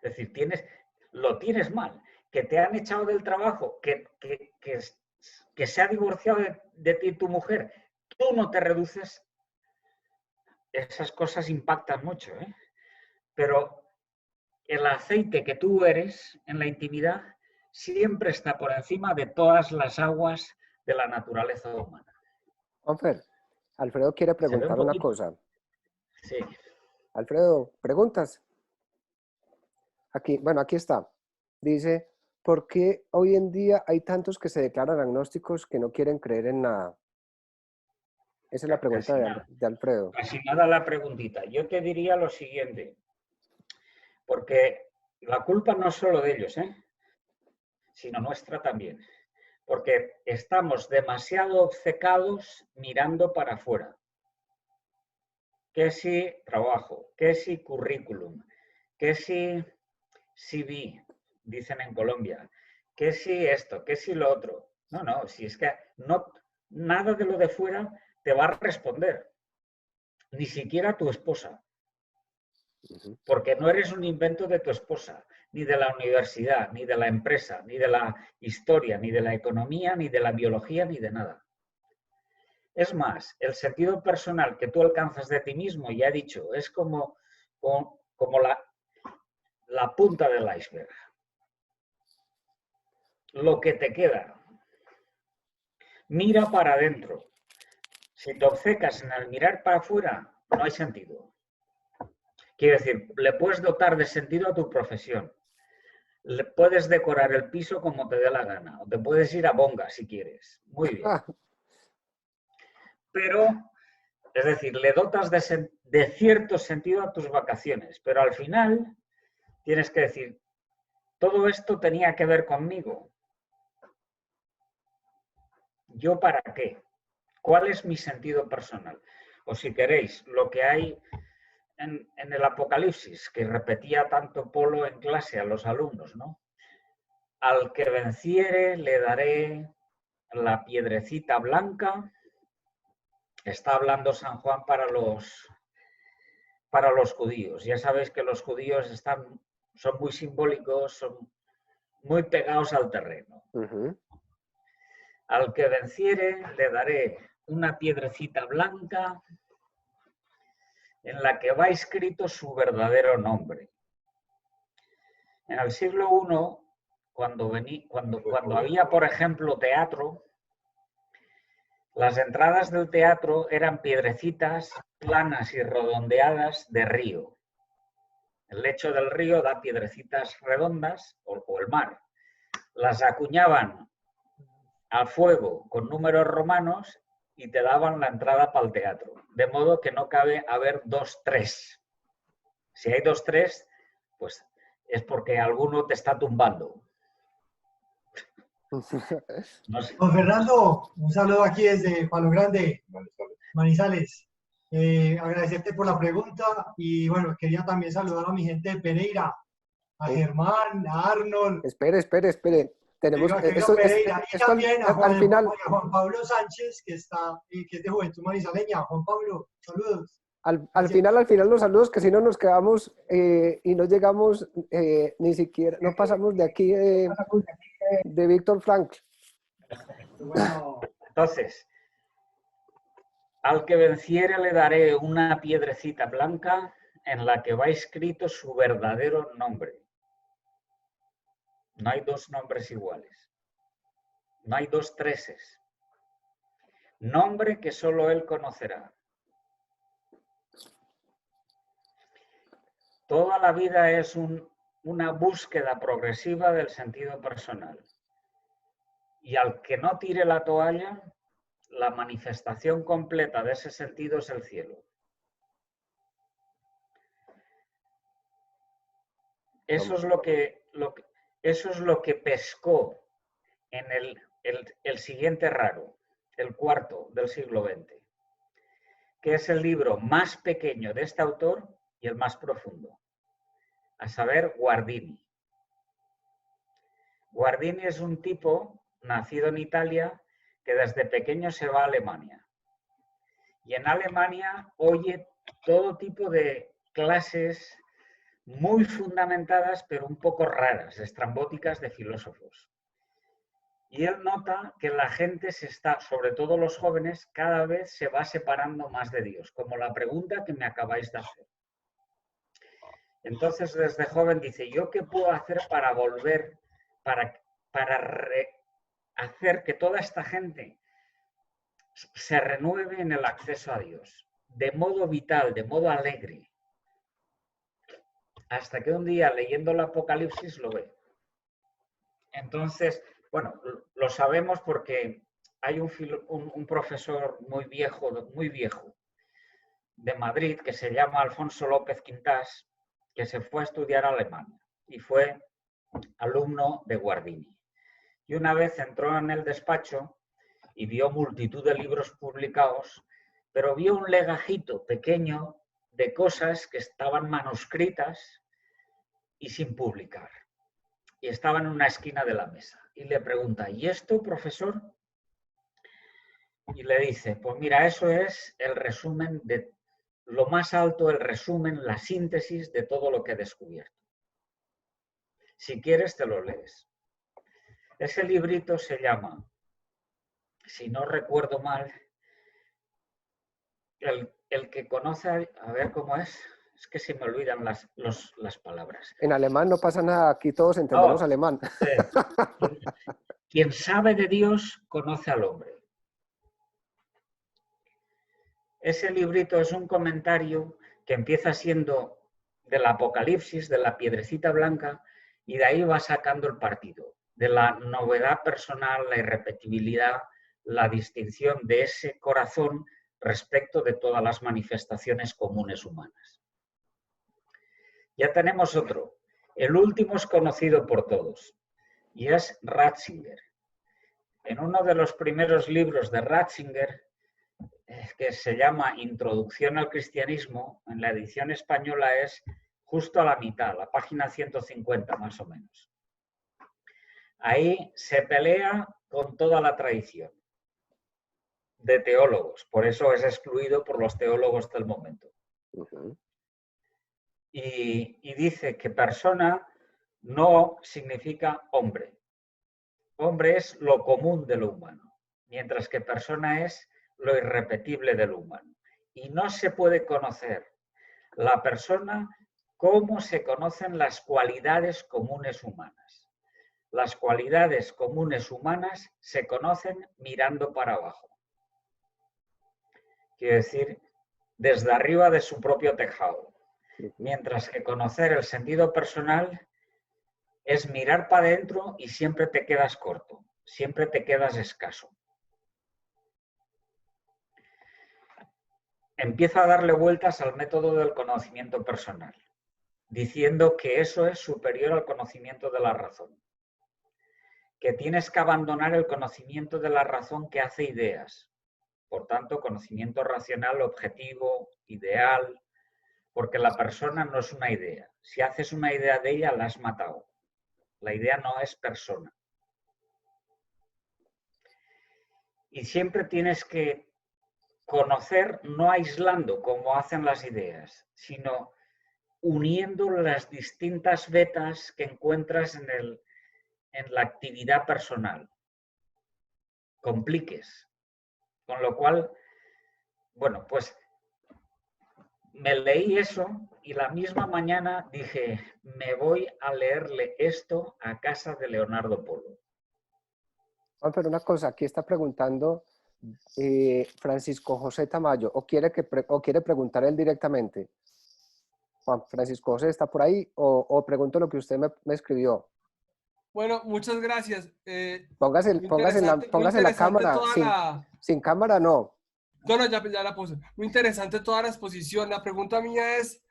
Es decir, lo tienes mal, que te han echado del trabajo, que se ha divorciado de ti tu mujer, tú no te reduces, esas cosas impactan mucho, ¿eh? Pero el aceite que tú eres en la intimidad siempre está por encima de todas las aguas de la naturaleza humana. Juanfer, Alfredo quiere preguntar una cosa. Sí. Alfredo, ¿preguntas? Aquí, bueno, aquí está. Dice, ¿por qué hoy en día hay tantos que se declaran agnósticos que no quieren creer en nada? Esa es la pregunta de Alfredo. Casi nada la preguntita. Yo te diría lo siguiente, porque la culpa no es solo de ellos, sino nuestra también. Porque estamos demasiado obcecados mirando para afuera. ¿Qué si trabajo? ¿Qué si currículum? ¿Qué si CV? Dicen en Colombia. ¿Qué si esto? ¿Qué si lo otro? No, si es que no, nada de lo de fuera te va a responder. Ni siquiera tu esposa. Porque no eres un invento de tu esposa, ni de la universidad, ni de la empresa, ni de la historia, ni de la economía, ni de la biología, ni de nada. Es más, el sentido personal que tú alcanzas de ti mismo, ya he dicho, es como la punta del iceberg. Lo que te queda. Mira para adentro. Si te obcecas en el mirar para afuera, no hay sentido. Quiero decir, le puedes dotar de sentido a tu profesión. Le puedes decorar el piso como te dé la gana. O te puedes ir a Bonga si quieres. Muy bien. Pero, es decir, le dotas de cierto sentido a tus vacaciones. Pero al final tienes que decir, todo esto tenía que ver conmigo. ¿Yo para qué? ¿Cuál es mi sentido personal? O si queréis, lo que hay en el Apocalipsis, que repetía tanto Polo en clase a los alumnos, ¿no? Al que venciere le daré la piedrecita blanca. Está hablando San Juan para los judíos. Ya sabéis que los judíos son muy simbólicos, son muy pegados al terreno. Al que venciere le daré una piedrecita blanca en la que va escrito su verdadero nombre. En el siglo I, cuando había, por ejemplo, teatro, las entradas del teatro eran piedrecitas planas y redondeadas de río. El lecho del río da piedrecitas redondas, o el mar. Las acuñaban al fuego con números romanos y te daban la entrada para el teatro. De modo que no cabe haber 2, 3. Si hay 2, 3, pues es porque alguno te está tumbando. No sé. Don Fernando, un saludo aquí desde Palo Grande, Manizales. Agradecerte por la pregunta y bueno, quería también saludar a mi gente de Pereira, a Germán, a Arnold. Espere. Tenemos Pereira, y también a al final. Juan Pablo Sánchez, que es de Juventud Manizaleña. Juan Pablo, saludos. Al final los saludos, que si no nos quedamos y no llegamos ni siquiera, no pasamos de aquí de Víctor Frankl. Bueno, entonces, al que venciere le daré una piedrecita blanca en la que va escrito su verdadero nombre. No hay 2 nombres iguales. No hay 2 treses. Nombre que solo él conocerá. Toda la vida es una búsqueda progresiva del sentido personal. Y al que no tire la toalla, la manifestación completa de ese sentido es el cielo. Eso es lo que pescó en el siguiente raro, el cuarto del siglo XX, que es el libro más pequeño de este autor y el más profundo, a saber, Guardini. Guardini es un tipo nacido en Italia que desde pequeño se va a Alemania. Y en Alemania oye todo tipo de clases muy fundamentadas, pero un poco raras, estrambóticas de filósofos. Y él nota que la gente sobre todo los jóvenes, cada vez se va separando más de Dios, como la pregunta que me acabáis de hacer. Entonces, desde joven dice, ¿yo qué puedo hacer para volver, para hacer que toda esta gente se renueve en el acceso a Dios, de modo vital, de modo alegre? Hasta que un día, leyendo el Apocalipsis, lo ve. Entonces, bueno, lo sabemos porque hay un profesor muy viejo de Madrid que se llama Alfonso López Quintás, que se fue a estudiar alemán y fue alumno de Guardini. Y una vez entró en el despacho y vio multitud de libros publicados, pero vio un legajito pequeño de cosas que estaban manuscritas y sin publicar. Y estaba en una esquina de la mesa. Y le pregunta, ¿y esto, profesor? Y le dice, pues mira, eso es el resumen de lo más alto, el resumen, la síntesis de todo lo que he descubierto. Si quieres, te lo lees. Ese librito se llama, si no recuerdo mal, el que conoce, a ver cómo es que se me olvidan las palabras. En alemán no pasa nada, aquí todos entendemos alemán. Quien sabe de Dios conoce al hombre. Ese librito es un comentario que empieza siendo del Apocalipsis, de la piedrecita blanca, y de ahí va sacando el partido, de la novedad personal, la irrepetibilidad, la distinción de ese corazón respecto de todas las manifestaciones comunes humanas. Ya tenemos otro. El último es conocido por todos y es Ratzinger. En uno de los primeros libros de Ratzinger, que se llama Introducción al Cristianismo, en la edición española es justo a la mitad, la página 150 más o menos. Ahí se pelea con toda la tradición de teólogos, por eso es excluido por los teólogos del momento. Y dice que persona no significa hombre. Hombre es lo común de lo humano, mientras que persona es lo irrepetible de lo humano. Y no se puede conocer la persona como se conocen las cualidades comunes humanas. Las cualidades comunes humanas se conocen mirando para abajo. Quiere decir, desde arriba de su propio tejado. Mientras que conocer el sentido personal es mirar para adentro y siempre te quedas corto, siempre te quedas escaso. Empieza a darle vueltas al método del conocimiento personal, diciendo que eso es superior al conocimiento de la razón, que tienes que abandonar el conocimiento de la razón que hace ideas, por tanto, conocimiento racional, objetivo, ideal, porque la persona no es una idea. Si haces una idea de ella, la has matado. La idea no es persona. Y siempre tienes que conocer, no aislando como hacen las ideas, sino uniendo las distintas vetas que encuentras en la actividad personal. Compliques. Con lo cual, bueno, pues me leí eso y la misma mañana dije, me voy a leerle esto a casa de Leonardo Polo. Juan, pero una cosa, aquí está preguntando Francisco José Tamayo, o quiere preguntar él directamente. Juan Francisco José, ¿está por ahí? O pregunto lo que usted me escribió. Bueno, muchas gracias. Póngase la cámara. Sin cámara no. No, ya la puse. Muy interesante toda la exposición. La pregunta mía es,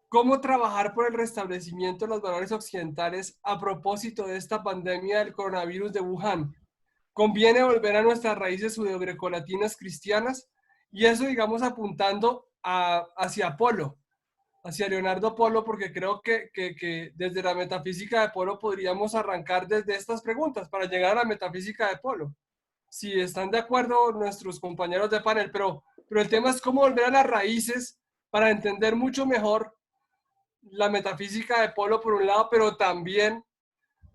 ¿cómo trabajar por el restablecimiento de los valores occidentales a propósito de esta pandemia del coronavirus de Wuhan? ¿Conviene volver a nuestras raíces judeo-grecolatinas cristianas? Y eso, digamos, apuntando hacia Polo, hacia Leonardo Polo, porque creo que desde la metafísica de Polo podríamos arrancar desde estas preguntas para llegar a la metafísica de Polo. Si están de acuerdo nuestros compañeros de panel, pero el tema es cómo volver a las raíces para entender mucho mejor la metafísica de Polo por un lado, pero también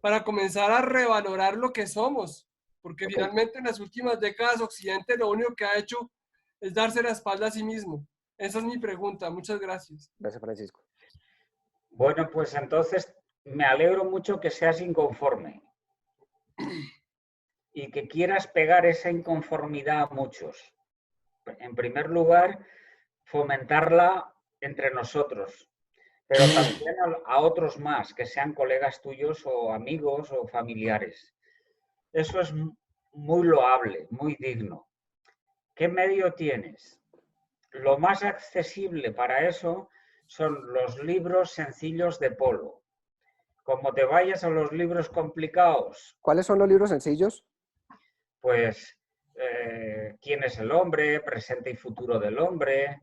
para comenzar a revalorar lo que somos, porque finalmente en las últimas décadas Occidente lo único que ha hecho es darse la espalda a sí mismo. Esa es mi pregunta. Muchas gracias. Gracias, Francisco. Bueno, pues entonces me alegro mucho que seas inconforme y que quieras pegar esa inconformidad a muchos. En primer lugar, fomentarla entre nosotros, pero también a otros más, que sean colegas tuyos o amigos o familiares. Eso es muy loable, muy digno. ¿Qué medio tienes? Lo más accesible para eso son los libros sencillos de Polo. Como te vayas a los libros complicados. ¿Cuáles son los libros sencillos? Pues, ¿quién es el hombre? Presente y futuro del hombre,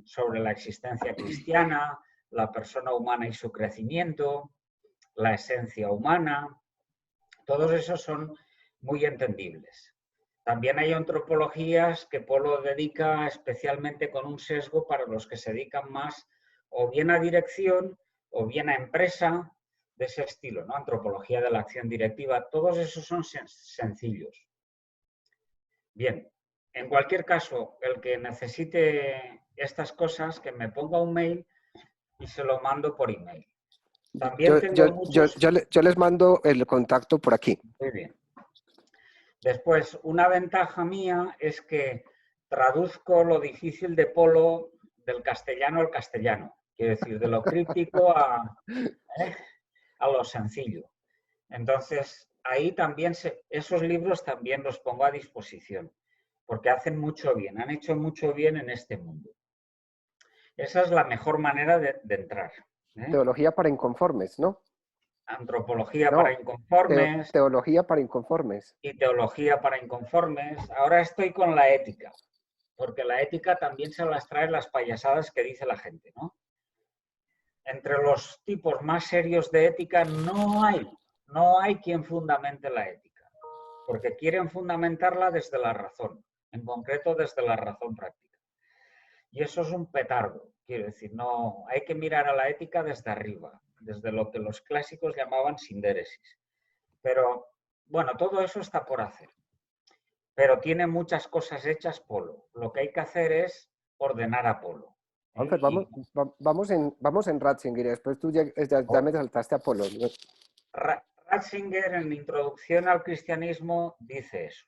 sobre la existencia cristiana, la persona humana y su crecimiento, la esencia humana. Todos esos son muy entendibles. También hay antropologías que Polo dedica especialmente con un sesgo para los que se dedican más o bien a dirección o bien a empresa, de ese estilo, ¿no? Antropología de la acción directiva, todos esos son sencillos. Bien, en cualquier caso, el que necesite estas cosas, que me ponga un mail y se lo mando por email. También yo les mando el contacto por aquí. Muy bien. Después, una ventaja mía es que traduzco lo difícil de Polo del castellano al castellano. Quiero decir, de lo críptico a lo sencillo. Entonces, ahí también, esos libros también los pongo a disposición, porque hacen mucho bien, han hecho mucho bien en este mundo. Esa es la mejor manera de entrar. Teología para inconformes, ¿no? Antropología para inconformes. Teología para inconformes. Y teología para inconformes. Ahora estoy con la ética, porque la ética también se las trae las payasadas que dice la gente, ¿no? Entre los tipos más serios de ética no hay quien fundamente la ética, porque quieren fundamentarla desde la razón, en concreto desde la razón práctica. Y eso es un petardo, quiero decir, no, hay que mirar a la ética desde arriba, desde lo que los clásicos llamaban sindéresis. Pero, bueno, todo eso está por hacer. Pero tiene muchas cosas hechas Polo. Lo que hay que hacer es ordenar a Polo. Juanfer, vamos en Ratzinger y después tú ya me saltaste a Polo. Ratzinger, en Introducción al Cristianismo, dice eso.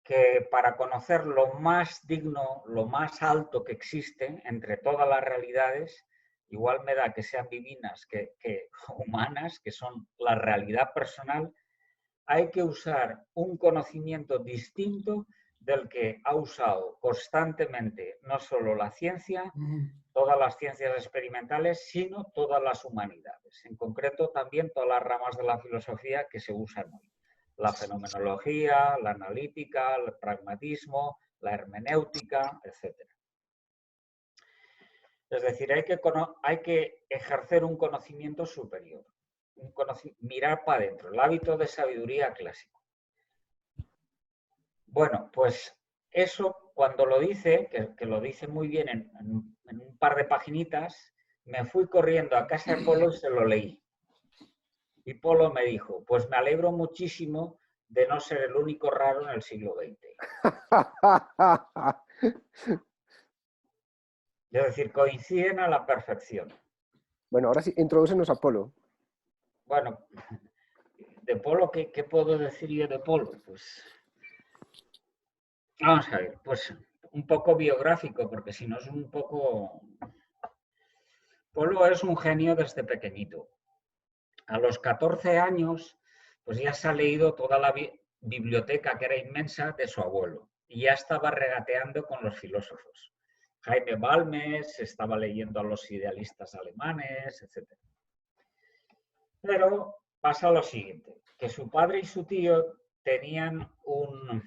Que para conocer lo más digno, lo más alto que existe entre todas las realidades, igual me da que sean divinas que humanas, que son la realidad personal, hay que usar un conocimiento distinto del que ha usado constantemente no solo la ciencia, todas las ciencias experimentales, sino todas las humanidades. En concreto, también todas las ramas de la filosofía que se usan hoy. La fenomenología, la analítica, el pragmatismo, la hermenéutica, etc. Es decir, hay que ejercer un conocimiento superior, mirar para adentro, el hábito de sabiduría clásico. Bueno, pues eso cuando lo dice, que lo dice muy bien en un par de paginitas, me fui corriendo a casa de Polo y se lo leí. Y Polo me dijo, pues me alegro muchísimo de no ser el único raro en el siglo XX. Es decir, coinciden a la perfección. Bueno, ahora sí, introdúcenos a Polo. Bueno, de Polo, ¿qué puedo decir yo de Polo? Pues vamos a ver, pues un poco biográfico, porque si no es un poco... Polo es un genio desde pequeñito. A los 14 años, pues ya se ha leído toda la biblioteca, que era inmensa, de su abuelo. Y ya estaba regateando con los filósofos. Jaime Balmes, estaba leyendo a los idealistas alemanes, etc. Pero pasa lo siguiente, que su padre y su tío tenían un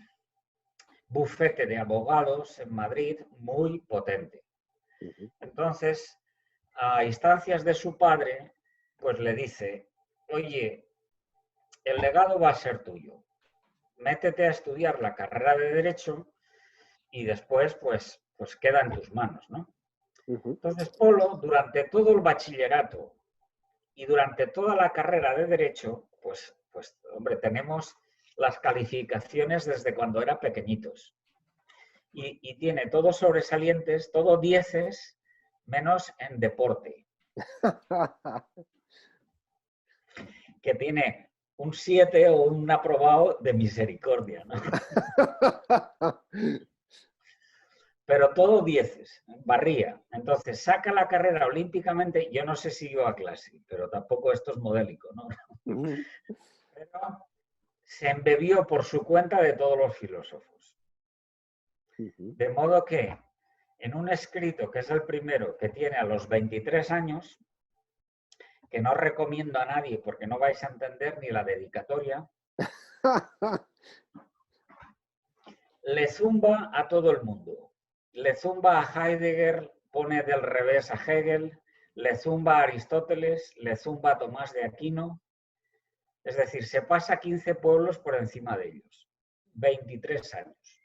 bufete de abogados en Madrid muy potente. Entonces, a instancias de su padre, pues le dice, oye, el legado va a ser tuyo. Métete a estudiar la carrera de Derecho y después, pues queda en tus manos, ¿no? Entonces, Polo, durante todo el bachillerato y durante toda la carrera de Derecho, pues hombre, tenemos las calificaciones desde cuando era pequeñitos. Y tiene todos sobresalientes, todo 10, menos en deporte. Que tiene un 7 o un aprobado de misericordia, ¿no? Pero todo 10, barría. Entonces, saca la carrera olímpicamente, yo no sé si iba a clase, pero tampoco esto es modélico, ¿no? Pero se embebió por su cuenta de todos los filósofos. De modo que, en un escrito, que es el primero, que tiene a los 23 años, que no recomiendo a nadie porque no vais a entender ni la dedicatoria, le zumba a todo el mundo. Le zumba a Heidegger, pone del revés a Hegel, le zumba a Aristóteles, le zumba a Tomás de Aquino. Es decir, se pasa 15 pueblos por encima de ellos. 23 años.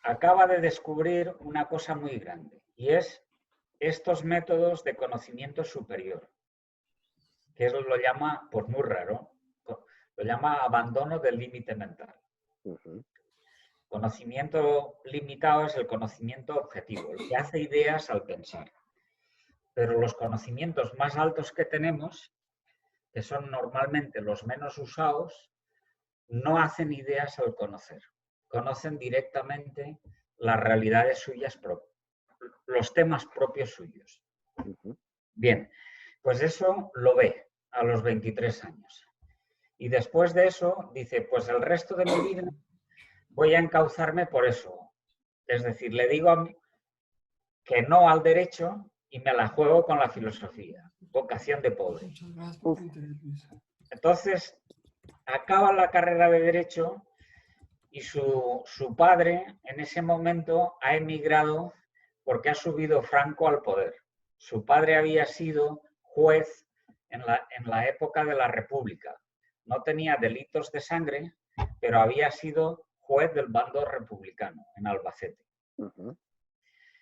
Acaba de descubrir una cosa muy grande, y es estos métodos de conocimiento superior, que eso lo llama, pues muy raro, lo llama abandono del límite mental. Conocimiento limitado es el conocimiento objetivo, el que hace ideas al pensar. Pero los conocimientos más altos que tenemos, que son normalmente los menos usados, no hacen ideas al conocer. Conocen directamente las realidades suyas propias, los temas propios suyos. Bien, pues eso lo ve a los 23 años. Y después de eso dice, pues el resto de mi vida voy a encauzarme por eso. Es decir, le digo que no al derecho y me la juego con la filosofía. Vocación de pobre. Entonces, acaba la carrera de derecho y su padre en ese momento ha emigrado porque ha subido Franco al poder. Su padre había sido juez en la época de la República. No tenía delitos de sangre, pero había sido juez del bando republicano en Albacete.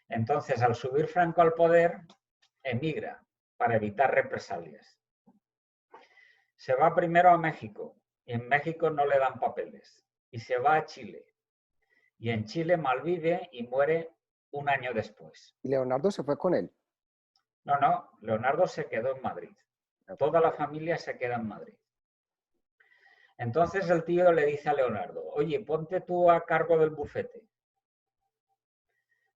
Entonces, al subir Franco al poder, emigra para evitar represalias. Se va primero a México y en México no le dan papeles. Y se va a Chile. Y en Chile malvive y muere un año después. ¿Y Leonardo se fue con él? No, Leonardo se quedó en Madrid. Toda la familia se queda en Madrid. Entonces el tío le dice a Leonardo, oye, ponte tú a cargo del bufete.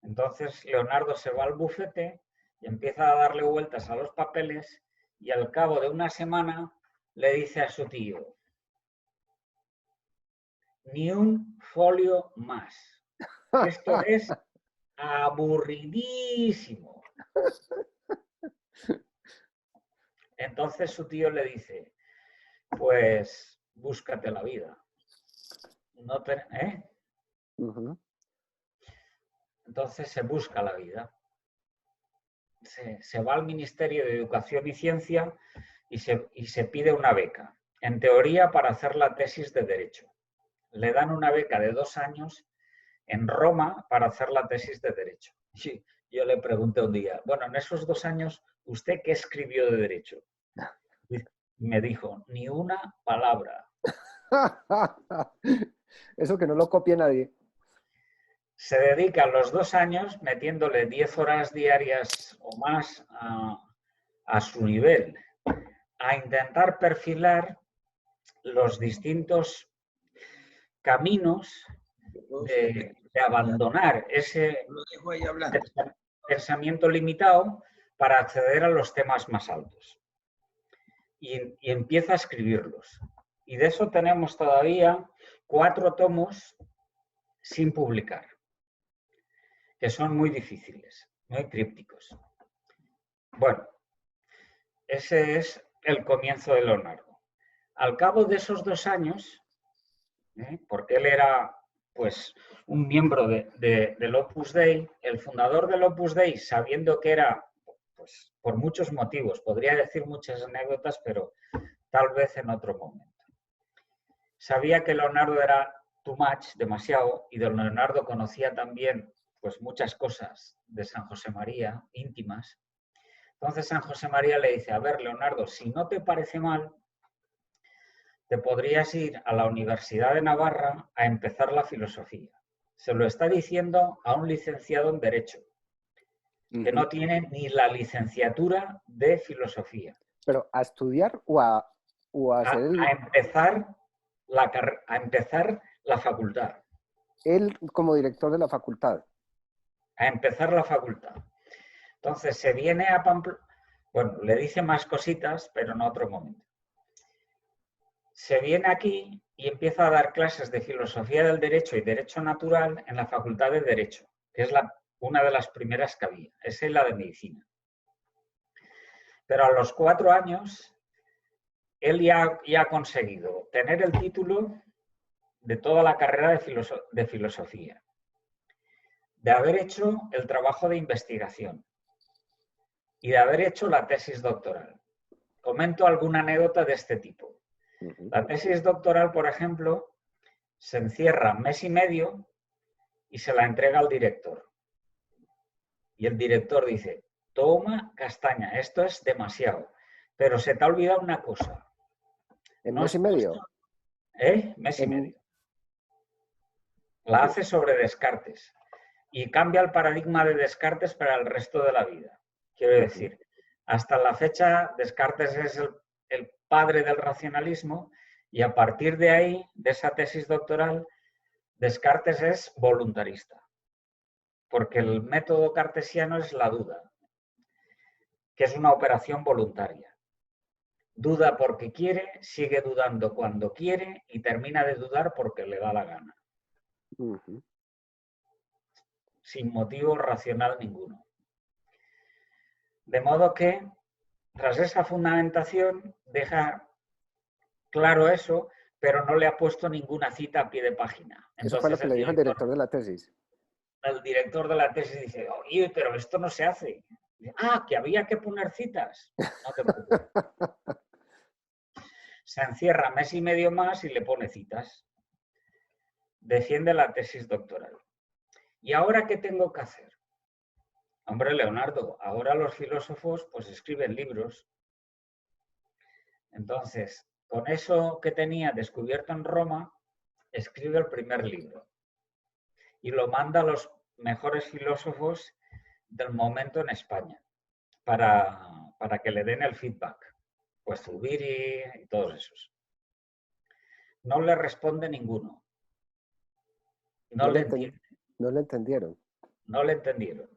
Entonces Leonardo se va al bufete y empieza a darle vueltas a los papeles y al cabo de una semana le dice a su tío, ni un folio más. Esto es aburridísimo. Entonces su tío le dice, pues búscate la vida. No te, Entonces se busca la vida. Se va al Ministerio de Educación y Ciencia y se pide una beca. En teoría para hacer la tesis de Derecho. Le dan una beca de 2 años en Roma para hacer la tesis de Derecho. Y yo le pregunté un día, bueno, en esos 2 años, ¿usted qué escribió de Derecho? Y me dijo, ni una palabra. Eso que no lo copie nadie. Se dedica los 2 años metiéndole 10 horas diarias o más a su nivel, a intentar perfilar los distintos caminos de abandonar ese pensamiento limitado para acceder a los temas más altos. Y empieza a escribirlos. Y de eso tenemos todavía 4 tomos sin publicar, que son muy difíciles, muy crípticos. Bueno, ese es el comienzo de Leonardo. Al cabo de esos 2 años, porque él era pues un miembro del Opus Dei, el fundador del Opus Dei, sabiendo que era, pues por muchos motivos, podría decir muchas anécdotas, pero tal vez en otro momento. Sabía que Leonardo era too much, demasiado, y de Leonardo conocía también pues muchas cosas de San José María, íntimas. Entonces San José María le dice, a ver, Leonardo, si no te parece mal, te podrías ir a la Universidad de Navarra a empezar la filosofía. Se lo está diciendo a un licenciado en Derecho, que no tiene ni la licenciatura de filosofía. ¿Pero a estudiar o a hacer el...? A empezar la facultad. Él como director de la facultad. A empezar la facultad. Entonces se viene a Pamplona, bueno, le dice más cositas, pero en otro momento. Se viene aquí y empieza a dar clases de filosofía del derecho y derecho natural en la Facultad de Derecho, que es una de las primeras que había, esa es la de medicina. Pero a los 4 años, él ya ha conseguido tener el título de toda la carrera de filosofía, de haber hecho el trabajo de investigación y de haber hecho la tesis doctoral. Comento alguna anécdota de este tipo. La tesis doctoral, por ejemplo, se encierra 1 mes y medio y se la entrega al director. Y el director dice, toma castaña, esto es demasiado, pero se te ha olvidado una cosa. ¿En mes y medio? Mes y medio. La hace sobre Descartes y cambia el paradigma de Descartes para el resto de la vida. Quiero decir, hasta la fecha Descartes es el padre del racionalismo y a partir de ahí, de esa tesis doctoral, Descartes es voluntarista. Porque el método cartesiano es la duda, que es una operación voluntaria. Duda porque quiere, sigue dudando cuando quiere y termina de dudar porque le da la gana. Sin motivo racional ninguno. De modo que, tras esa fundamentación, deja claro eso, pero no le ha puesto ninguna cita a pie de página. Entonces, eso fue lo que le dijo el director de la tesis. El director de la tesis dice, oye, pero esto no se hace. Dice, que había que poner citas. No te preocupes. Se encierra 1 mes y medio más y le pone citas. Defiende la tesis doctoral. ¿Y ahora qué tengo que hacer? Hombre, Leonardo, ahora los filósofos pues escriben libros. Entonces, con eso que tenía descubierto en Roma, escribe el primer libro. Y lo manda a los mejores filósofos del momento en España para que le den el feedback. Pues Zubiri y todos esos. No le responde ninguno. No le entienden. No le entendieron. No le entendieron.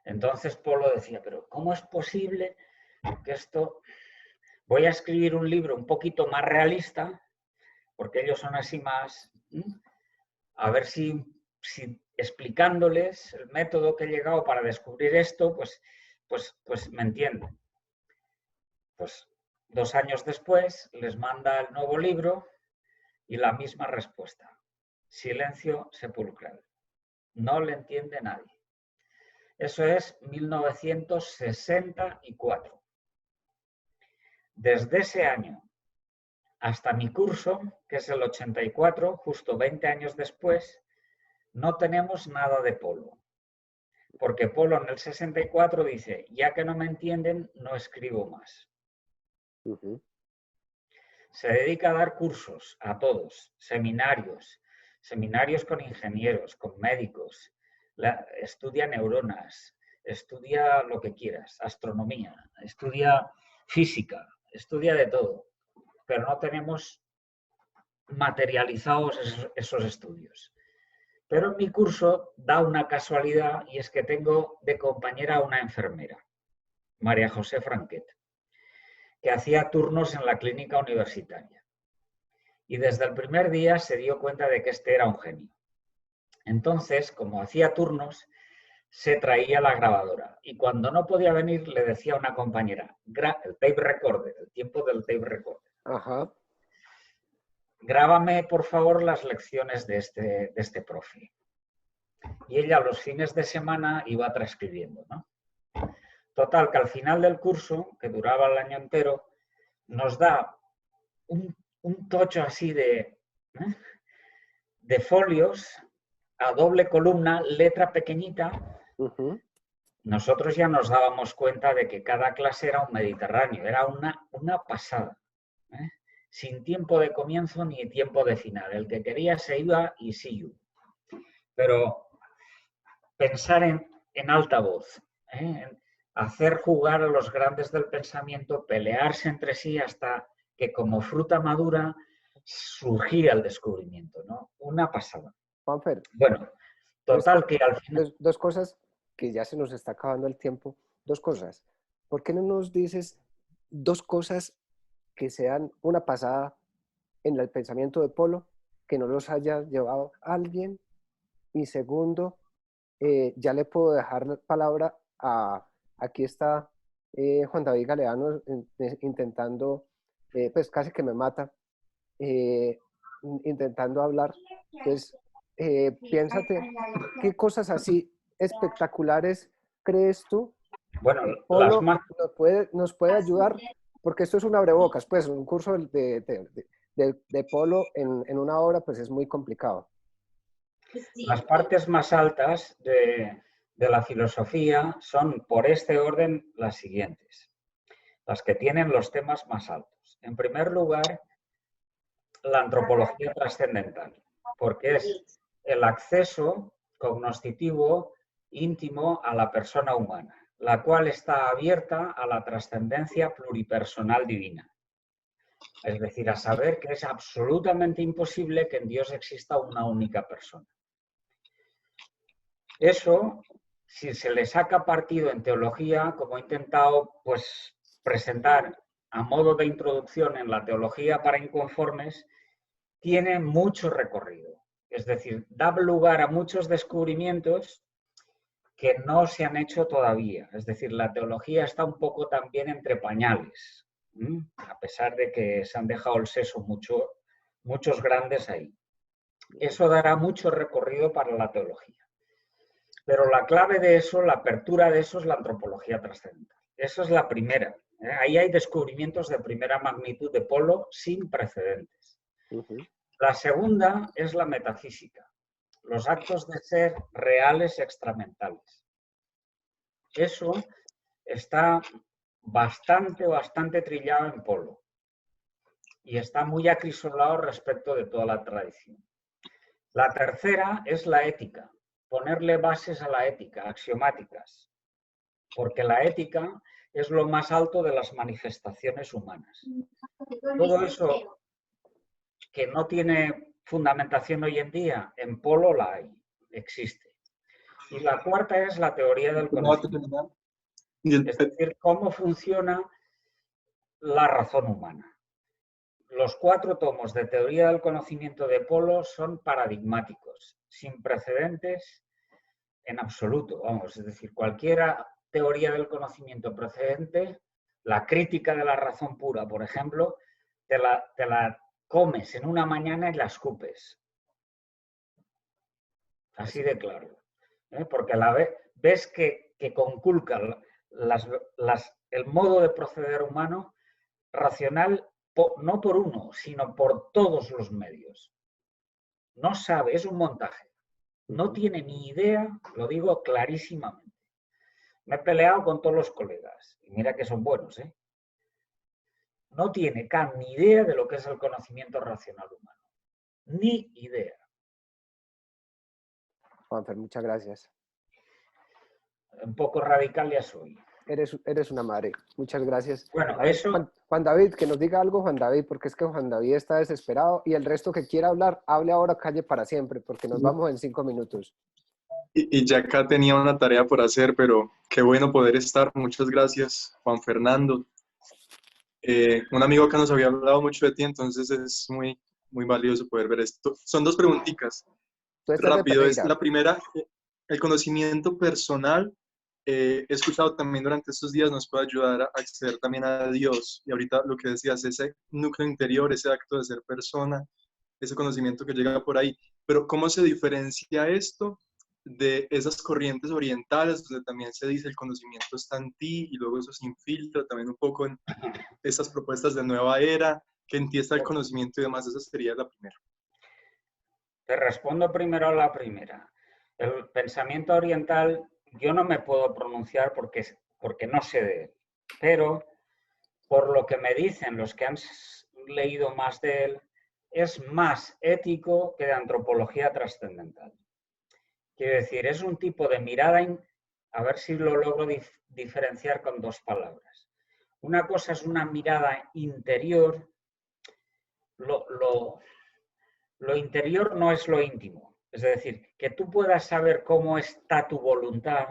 Entonces Polo decía, pero ¿cómo es posible que esto... Voy a escribir un libro un poquito más realista, porque ellos son así más... A ver si explicándoles el método que he llegado para descubrir esto, pues me entienden. Pues 2 años después les manda el nuevo libro y la misma respuesta. Silencio sepulcral. No le entiende nadie. Eso es 1964. Desde ese año hasta mi curso, que es el 84, justo 20 años después, no tenemos nada de Polo. Porque Polo en el 64 dice, ya que no me entienden, no escribo más. Se dedica a dar cursos a todos, seminarios con ingenieros, con médicos, estudia neuronas, estudia lo que quieras, astronomía, estudia física, estudia de todo, pero no tenemos materializados esos estudios. Pero en mi curso da una casualidad y es que tengo de compañera a una enfermera, María José Franquet, que hacía turnos en la clínica universitaria. Y desde el primer día se dio cuenta de que este era un genio. Entonces, como hacía turnos, se traía la grabadora. Y cuando no podía venir, le decía a una compañera, el tape recorder, el tiempo del tape recorder. Grábame, por favor, las lecciones de este profe. Y ella los fines de semana iba transcribiendo, ¿no? Total, que al final del curso, que duraba el año entero, nos da un tocho así de folios a doble columna, letra pequeñita, nosotros ya nos dábamos cuenta de que cada clase era un Mediterráneo, era una pasada, ¿eh? Sin tiempo de comienzo ni tiempo de final. El que quería se iba y see you. Pero pensar en alta voz, ¿eh? Hacer jugar a los grandes del pensamiento, pelearse entre sí hasta que como fruta madura surgía el descubrimiento, ¿no? Una pasada. Juanfer. Bueno, total que al final... Dos cosas que ya se nos está acabando el tiempo. Dos cosas. ¿Por qué no nos dices dos cosas que sean una pasada en el pensamiento de Polo, que no los haya llevado alguien? Y segundo, ya le puedo dejar la palabra a... Aquí está Juan David Galeano intentando, pues casi que me mata, intentando hablar. Entonces, piénsate, ¿qué cosas así espectaculares crees tú? Bueno, Polo nos puede ayudar, porque esto es un abrebocas, pues un curso de Polo en una hora pues es muy complicado. Las partes más altas de la filosofía son, por este orden, las siguientes. Las que tienen los temas más altos. En primer lugar, la antropología trascendental, porque es el acceso cognoscitivo íntimo a la persona humana, la cual está abierta a la trascendencia pluripersonal divina. Es decir, a saber que es absolutamente imposible que en Dios exista una única persona. Eso, si se le saca partido en teología, como he intentado pues, presentar a modo de introducción en la teología para inconformes, tiene mucho recorrido. Es decir, da lugar a muchos descubrimientos que no se han hecho todavía. Es decir, la teología está un poco también entre pañales, a pesar de que se han dejado el seso muchos grandes ahí. Eso dará mucho recorrido para la teología. Pero la clave de eso, la apertura de eso es la antropología trascendental. Esa es la primera. Ahí hay descubrimientos de primera magnitud de Polo sin precedentes. La segunda es la metafísica, los actos de ser reales extramentales. Eso está bastante trillado en Polo y está muy acrisolado respecto de toda la tradición. La tercera es la ética. Ponerle bases a la ética, axiomáticas, porque la ética es lo más alto de las manifestaciones humanas. Todo eso que no tiene fundamentación hoy en día, en Polo la hay, existe. Y la cuarta es la teoría del conocimiento, es decir, cómo funciona la razón humana. Los 4 tomos de teoría del conocimiento de Polo son paradigmáticos, sin precedentes en absoluto, vamos, es decir, cualquier teoría del conocimiento precedente, la crítica de la razón pura, por ejemplo, te la comes en una mañana y la escupes. Así de claro. Porque ves que conculca el modo de proceder humano racional, no por uno, sino por todos los medios. No sabe, es un montaje. No tiene ni idea, lo digo clarísimamente. Me he peleado con todos los colegas, y mira que son buenos, ¿eh? No tiene ni idea de lo que es el conocimiento racional humano. Ni idea. Juanfer, muchas gracias. Un poco radical ya soy. Eres una madre. Muchas gracias. Bueno, eso... Juan David, que nos diga algo Juan David, porque es que Juan David está desesperado y el resto que quiera hablar, hable ahora, calle para siempre, porque nos vamos en 5 minutos. Y ya acá tenía una tarea por hacer, pero qué bueno poder estar. Muchas gracias, Juan Fernando. Un amigo acá nos había hablado mucho de ti, entonces es muy valioso poder ver esto. Son 2 preguntitas. Rápido, es la primera, el conocimiento personal. He escuchado también durante estos días nos puede ayudar a acceder también a Dios. Y ahorita lo que decías, ese núcleo interior, ese acto de ser persona, ese conocimiento que llega por ahí. Pero ¿cómo se diferencia esto de esas corrientes orientales donde también se dice el conocimiento está en ti y luego eso se infiltra también un poco en estas propuestas de nueva era, que en ti está el conocimiento y demás? Esa sería la primera. Te respondo primero a la primera. El pensamiento oriental, yo no me puedo pronunciar porque no sé de él, pero por lo que me dicen los que han leído más de él, es más ético que de antropología trascendental. Quiero decir, es un tipo de mirada, a ver si lo logro diferenciar con dos palabras. Una cosa es una mirada interior, lo interior no es lo íntimo. Es decir, que tú puedas saber cómo está tu voluntad,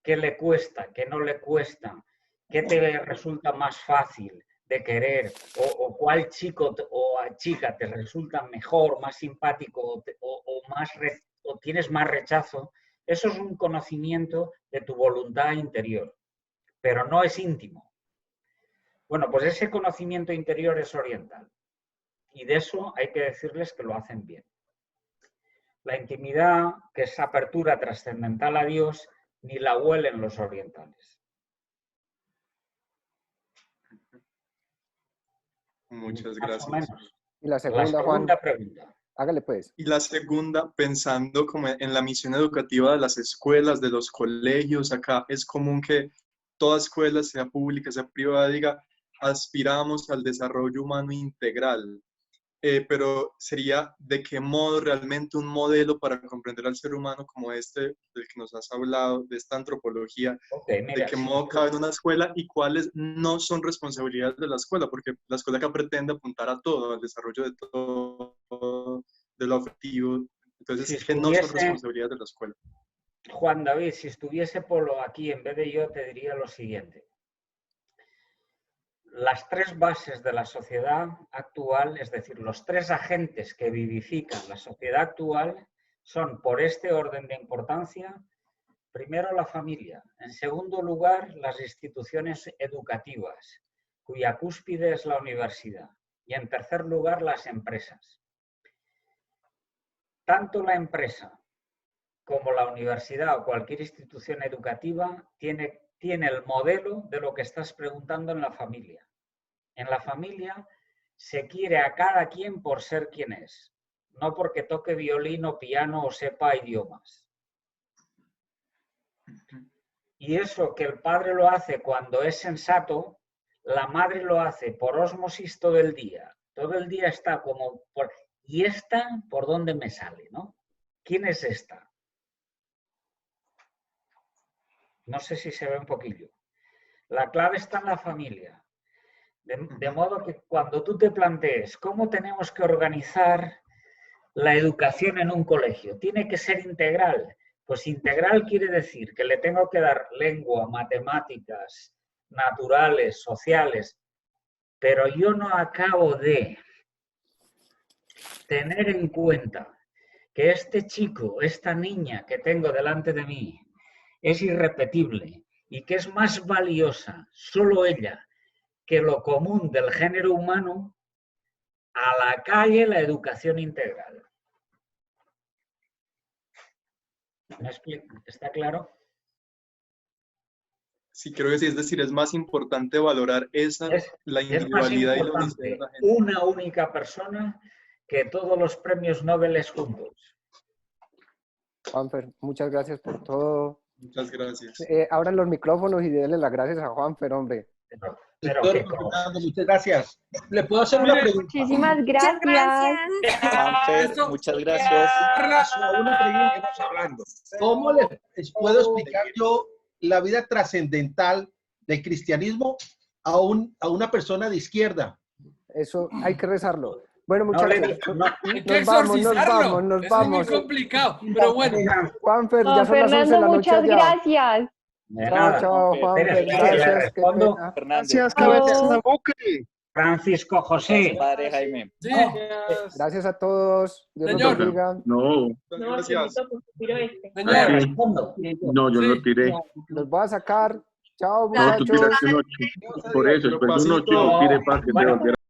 qué le cuesta, qué no le cuesta, qué te resulta más fácil de querer o cuál chico o chica te resulta mejor, más simpático o tienes más rechazo. Eso es un conocimiento de tu voluntad interior, pero no es íntimo. Bueno, pues ese conocimiento interior es oriental y de eso hay que decirles que lo hacen bien. La intimidad, que es apertura trascendental a Dios, ni la huelen los orientales. Muchas Más o gracias. menos. Y la segunda, Juan, pregunta. hágale pues. Y la segunda, pensando como en la misión educativa de las escuelas, de los colegios, acá es común que toda escuela, sea pública, sea privada, diga, aspiramos al desarrollo humano integral. Pero sería de qué modo realmente un modelo para comprender al ser humano como este del que nos has hablado, de esta antropología, de qué modo cabe en una escuela y cuáles no son responsabilidades de la escuela, porque la escuela acá pretende apuntar a todo, al desarrollo de todo, de lo afectivo, entonces que no son responsabilidades de la escuela. Juan David, si estuviese Polo aquí en vez de yo, te diría lo siguiente. Las tres bases de la sociedad actual, es decir, los tres agentes que vivifican la sociedad actual, son por este orden de importancia, primero la familia, en segundo lugar las instituciones educativas, cuya cúspide es la universidad, y en tercer lugar las empresas. Tanto la empresa como la universidad o cualquier institución educativa tiene el modelo de lo que estás preguntando en la familia. En la familia se quiere a cada quien por ser quien es, no porque toque violín o piano o sepa idiomas. Y eso que el padre lo hace cuando es sensato, la madre lo hace por ósmosis todo el día. Todo el día está como, ¿y esta por dónde me sale, no? ¿Quién es esta? No sé si se ve un poquillo. La clave está en la familia. De modo que cuando tú te plantees cómo tenemos que organizar la educación en un colegio, tiene que ser integral. Pues integral quiere decir que le tengo que dar lengua, matemáticas, naturales, sociales, pero yo no acabo de tener en cuenta que este chico, esta niña que tengo delante de mí, es irrepetible y que es más valiosa, solo ella, que lo común del género humano, a la calle la educación integral. ¿Me explico? ¿Está claro? Sí, creo que sí, es decir, es más importante valorar la individualidad y la unicidad de la gente. Una única persona que todos los premios Nobel juntos. Juanfer, muchas gracias por todo. Muchas gracias. Abran los micrófonos y denle las gracias a Juanfer, hombre. Doctor Fernando, muchas gracias. ¿Le puedo hacer una pregunta? Muchísimas gracias. Juanfer, muchas gracias. ¿Cómo les puedo explicar yo la vida trascendental del cristianismo a una persona de izquierda? Eso hay que rezarlo. Bueno, No, muchachos, hay que exorcizarlo. nos Es vamos. muy complicado, pero bueno. Juanfer, Don ya son las 11 de Fernando, la noche muchas allá. gracias. Chao, chao, Juanfer. Gracias. Qué pena. Gracias, cabeza Francisco José. Padre Jaime. Sí. Gracias a todos. Dios los Señor. bendiga. No, Gracias. Señor. no, yo lo tiré. Los voy a sacar. Chao, No, tú muchachos. tiraste 8. Por eso, después de un 8 lo tiré para que te volviera.